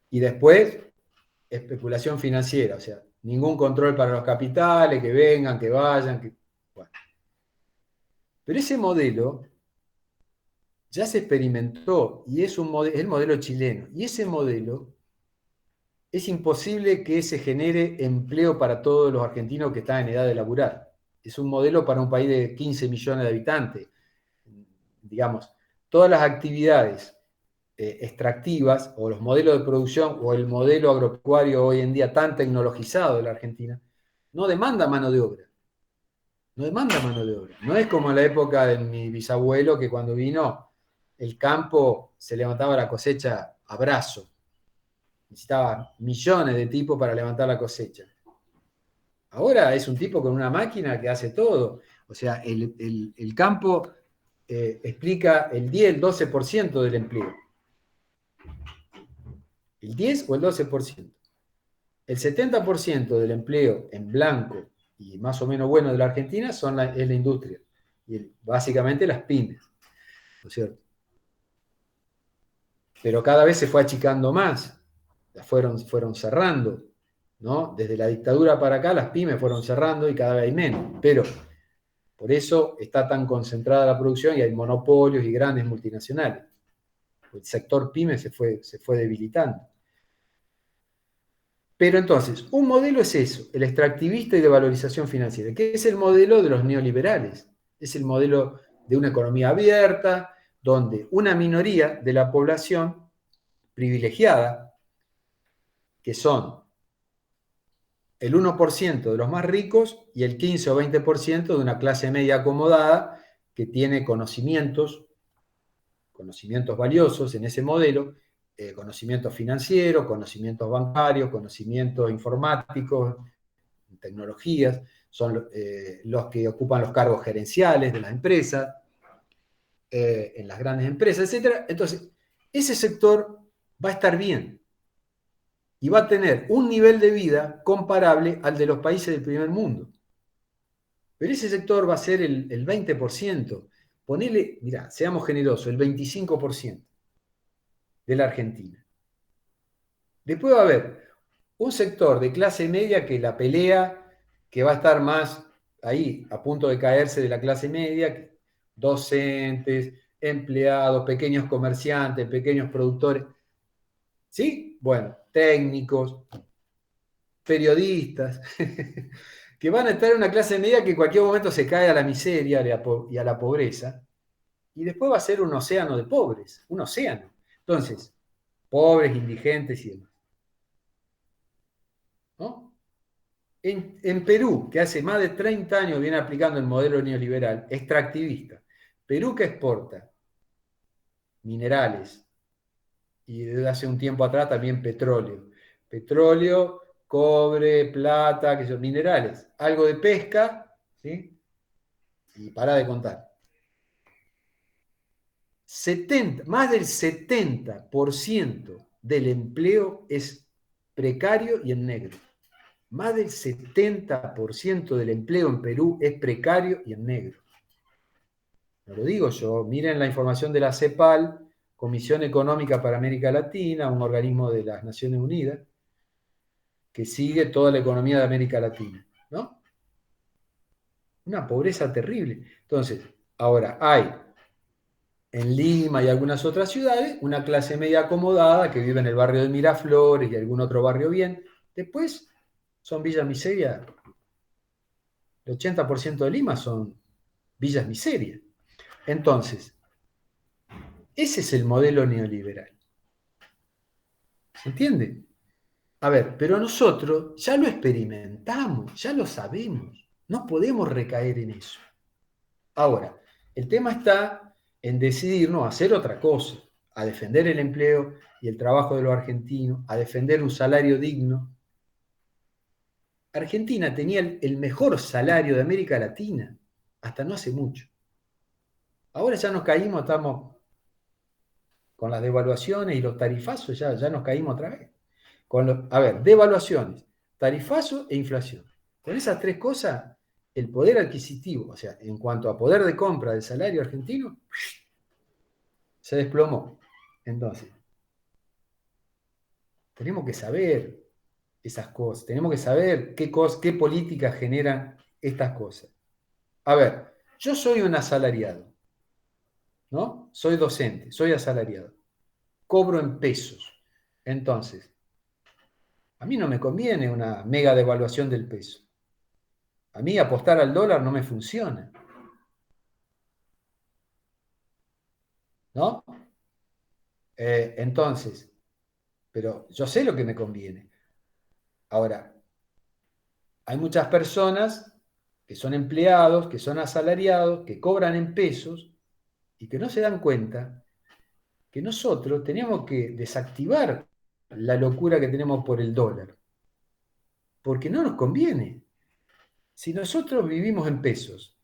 Y después, especulación financiera, o sea, ningún control para los capitales, que vengan, que vayan, bueno. Pero ese modelo ya se experimentó y es el modelo chileno. Y ese modelo es imposible que se genere empleo para todos los argentinos que están en edad de laburar. Es un modelo para un país de 15 millones de habitantes. Digamos, todas las actividades extractivas o los modelos de producción o el modelo agropecuario hoy en día tan tecnologizado de la Argentina, no demanda mano de obra. No demanda mano de obra. No es como en la época de mi bisabuelo que cuando vino el campo se levantaba la cosecha a brazo. Necesitaba millones de tipos para levantar la cosecha. Ahora es un tipo con una máquina que hace todo. O sea, el campo explica el 10, el 12% del empleo. El 10 o el 12%. El 70% del empleo en blanco y más o menos bueno de la Argentina es la industria. Y básicamente las pymes. ¿No es cierto? Pero cada vez se fue achicando más. Las fueron cerrando. ¿No? Desde la dictadura para acá las pymes fueron cerrando y cada vez hay menos. Pero por eso está tan concentrada la producción y hay monopolios y grandes multinacionales. El sector pyme se fue debilitando. Pero entonces, un modelo es eso, el extractivista y de valorización financiera, que es el modelo de los neoliberales. Es el modelo de una economía abierta, donde una minoría de la población privilegiada, que son el 1% de los más ricos y el 15 o 20% de una clase media acomodada que tiene conocimientos valiosos en ese modelo, conocimientos financieros, conocimientos bancarios, conocimientos informáticos, tecnologías, son los que ocupan los cargos gerenciales de las empresas, en las grandes empresas, etc. Entonces, ese sector va a estar bien y va a tener un nivel de vida comparable al de los países del primer mundo. Pero ese sector va a ser el 20%. Ponele, mirá, seamos generosos, el 25% de la Argentina. Después va a haber un sector de clase media que la pelea, que va a estar más ahí, a punto de caerse de la clase media, docentes, empleados, pequeños comerciantes, pequeños productores, ¿sí? Bueno, técnicos, periodistas, que van a estar en una clase media que en cualquier momento se cae a la miseria y a la pobreza, y después va a ser un océano de pobres, un océano. Entonces, pobres, indigentes y demás. ¿No? En Perú, que hace más de 30 años viene aplicando el modelo neoliberal, extractivista, Perú que exporta minerales y desde hace un tiempo atrás también petróleo, cobre, plata, que son minerales, algo de pesca, ¿sí? y para de contar. Más del 70% del empleo es precario y en negro. Más del 70% del empleo en Perú es precario y en negro. No lo digo yo, miren la información de la CEPAL, Comisión Económica para América Latina, un organismo de las Naciones Unidas, que sigue toda la economía de América Latina, ¿no? Una pobreza terrible. Entonces, ahora hay en Lima y algunas otras ciudades una clase media acomodada que vive en el barrio de Miraflores y algún otro barrio bien. Después son villas miseria. El 80% de Lima son villas miseria. Entonces, ese es el modelo neoliberal. ¿Se entiende? A ver, pero nosotros ya lo experimentamos, ya lo sabemos. No podemos recaer en eso. Ahora, el tema está en decidirnos a hacer otra cosa, a defender el empleo y el trabajo de los argentinos, a defender un salario digno. Argentina tenía el mejor salario de América Latina hasta no hace mucho. Ahora ya nos caímos, estamos con las devaluaciones y los tarifazos, ya nos caímos otra vez. A ver, devaluaciones, tarifazo e inflación. Con esas tres cosas, el poder adquisitivo, o sea, en cuanto a poder de compra del salario argentino, se desplomó. Entonces, tenemos que saber esas cosas, tenemos que saber qué políticas generan estas cosas. A ver, yo soy un asalariado, ¿no? Soy docente, soy asalariado, cobro en pesos. Entonces, a mí no me conviene una mega devaluación del peso. A mí apostar al dólar no me funciona, ¿no? Entonces, pero yo sé lo que me conviene. Ahora, hay muchas personas que son empleados, que son asalariados, que cobran en pesos y que no se dan cuenta que nosotros tenemos que desactivar la locura que tenemos por el dólar, porque no nos conviene. Si nosotros vivimos en pesos,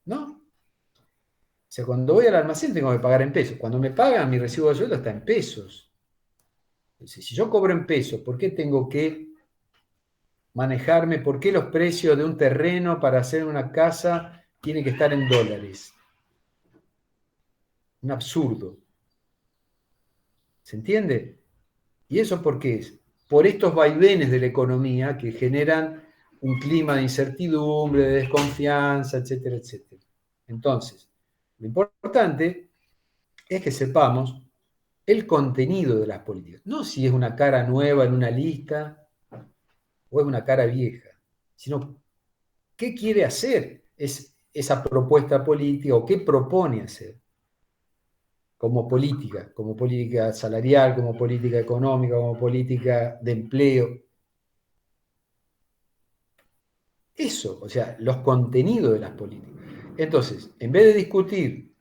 ¿no? O sea, cuando voy al almacén tengo que pagar en pesos. Cuando me pagan, mi recibo de sueldo está en pesos. Entonces, si yo cobro en pesos, ¿por qué tengo que manejarme? ¿Por qué los precios de un terreno para hacer una casa tienen que estar en dólares? Un absurdo. ¿Se entiende? ¿Y eso por qué es? Por estos vaivenes de la economía que generan un clima de incertidumbre, de desconfianza, etcétera, etcétera. Entonces, lo importante es que sepamos el contenido de las políticas. No si es una cara nueva en una lista o es una cara vieja, sino qué quiere hacer esa propuesta política o qué propone hacer como política salarial, como política económica, como política de empleo. Eso, o sea, los contenidos de las políticas. Entonces, en vez de discutir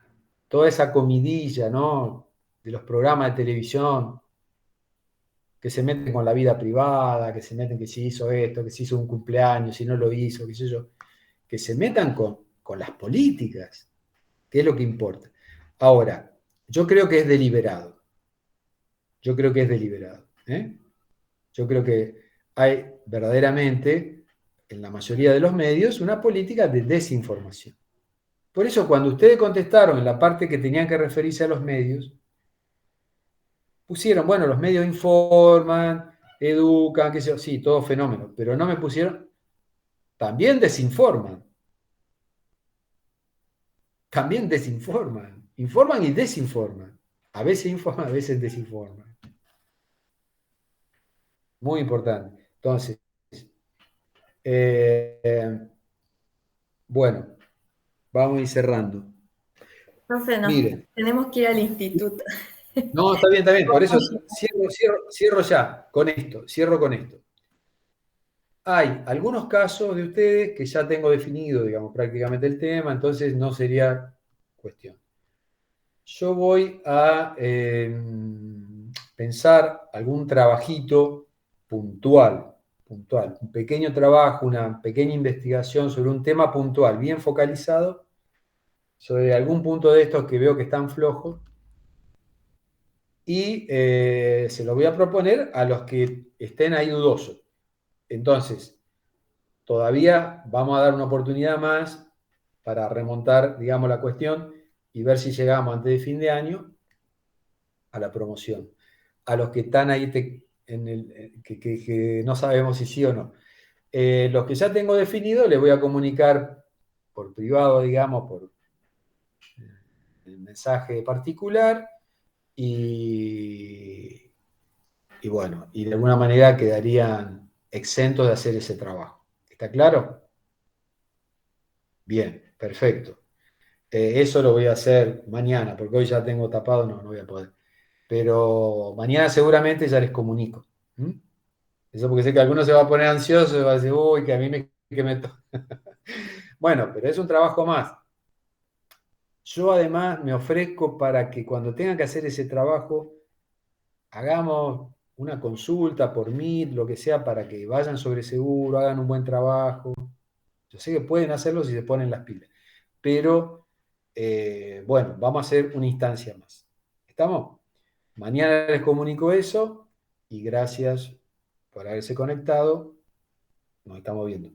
toda esa comidilla, ¿no?, de los programas de televisión que se meten con la vida privada, que se meten que si hizo esto, que si hizo un cumpleaños, si no lo hizo, qué sé yo, que se metan con las políticas, que es lo que importa. Ahora, yo creo que es deliberado. Yo creo que es deliberado. Yo creo que hay verdaderamente, en la mayoría de los medios, una política de desinformación. Por eso, cuando ustedes contestaron en la parte que tenían que referirse a los medios, pusieron, bueno, los medios informan, educan, qué sé yo, sí, todo fenómeno, pero no me pusieron, también desinforman. También desinforman. Informan y desinforman. A veces informan, a veces desinforman. Muy importante. Entonces, bueno, vamos a ir cerrando. Profe, Miren. tenemos que ir al instituto. No, está bien. Por eso cierro ya con esto. Cierro con esto. Hay algunos casos de ustedes que ya tengo definido, digamos, prácticamente el tema, entonces no sería cuestión. Yo voy a pensar algún trabajito puntual, puntual, un pequeño trabajo, una pequeña investigación sobre un tema puntual, bien focalizado, sobre algún punto de estos que veo que están flojos, y se lo voy a proponer a los que estén ahí dudosos. Entonces, todavía vamos a dar una oportunidad más para remontar, digamos, la cuestión y ver si llegamos antes de fin de año a la promoción. A los que están ahí que no sabemos si sí o no. Los que ya tengo definido les voy a comunicar por privado, digamos, por el mensaje particular y bueno, y de alguna manera quedarían exentos de hacer ese trabajo. ¿Está claro? Bien, perfecto. Eso lo voy a hacer mañana, porque hoy ya tengo tapado, no voy a poder. Pero mañana seguramente ya les comunico. ¿Mm? Eso porque sé que alguno se va a poner ansioso y va a decir, uy, que a mí me Bueno, pero es un trabajo más. Yo además me ofrezco para que cuando tengan que hacer ese trabajo, hagamos una consulta por Meet, lo que sea, para que vayan sobre seguro, hagan un buen trabajo. Yo sé que pueden hacerlo si se ponen las pilas. Pero, bueno, vamos a hacer una instancia más. ¿Estamos? Mañana les comunico eso y gracias por haberse conectado. Nos estamos viendo.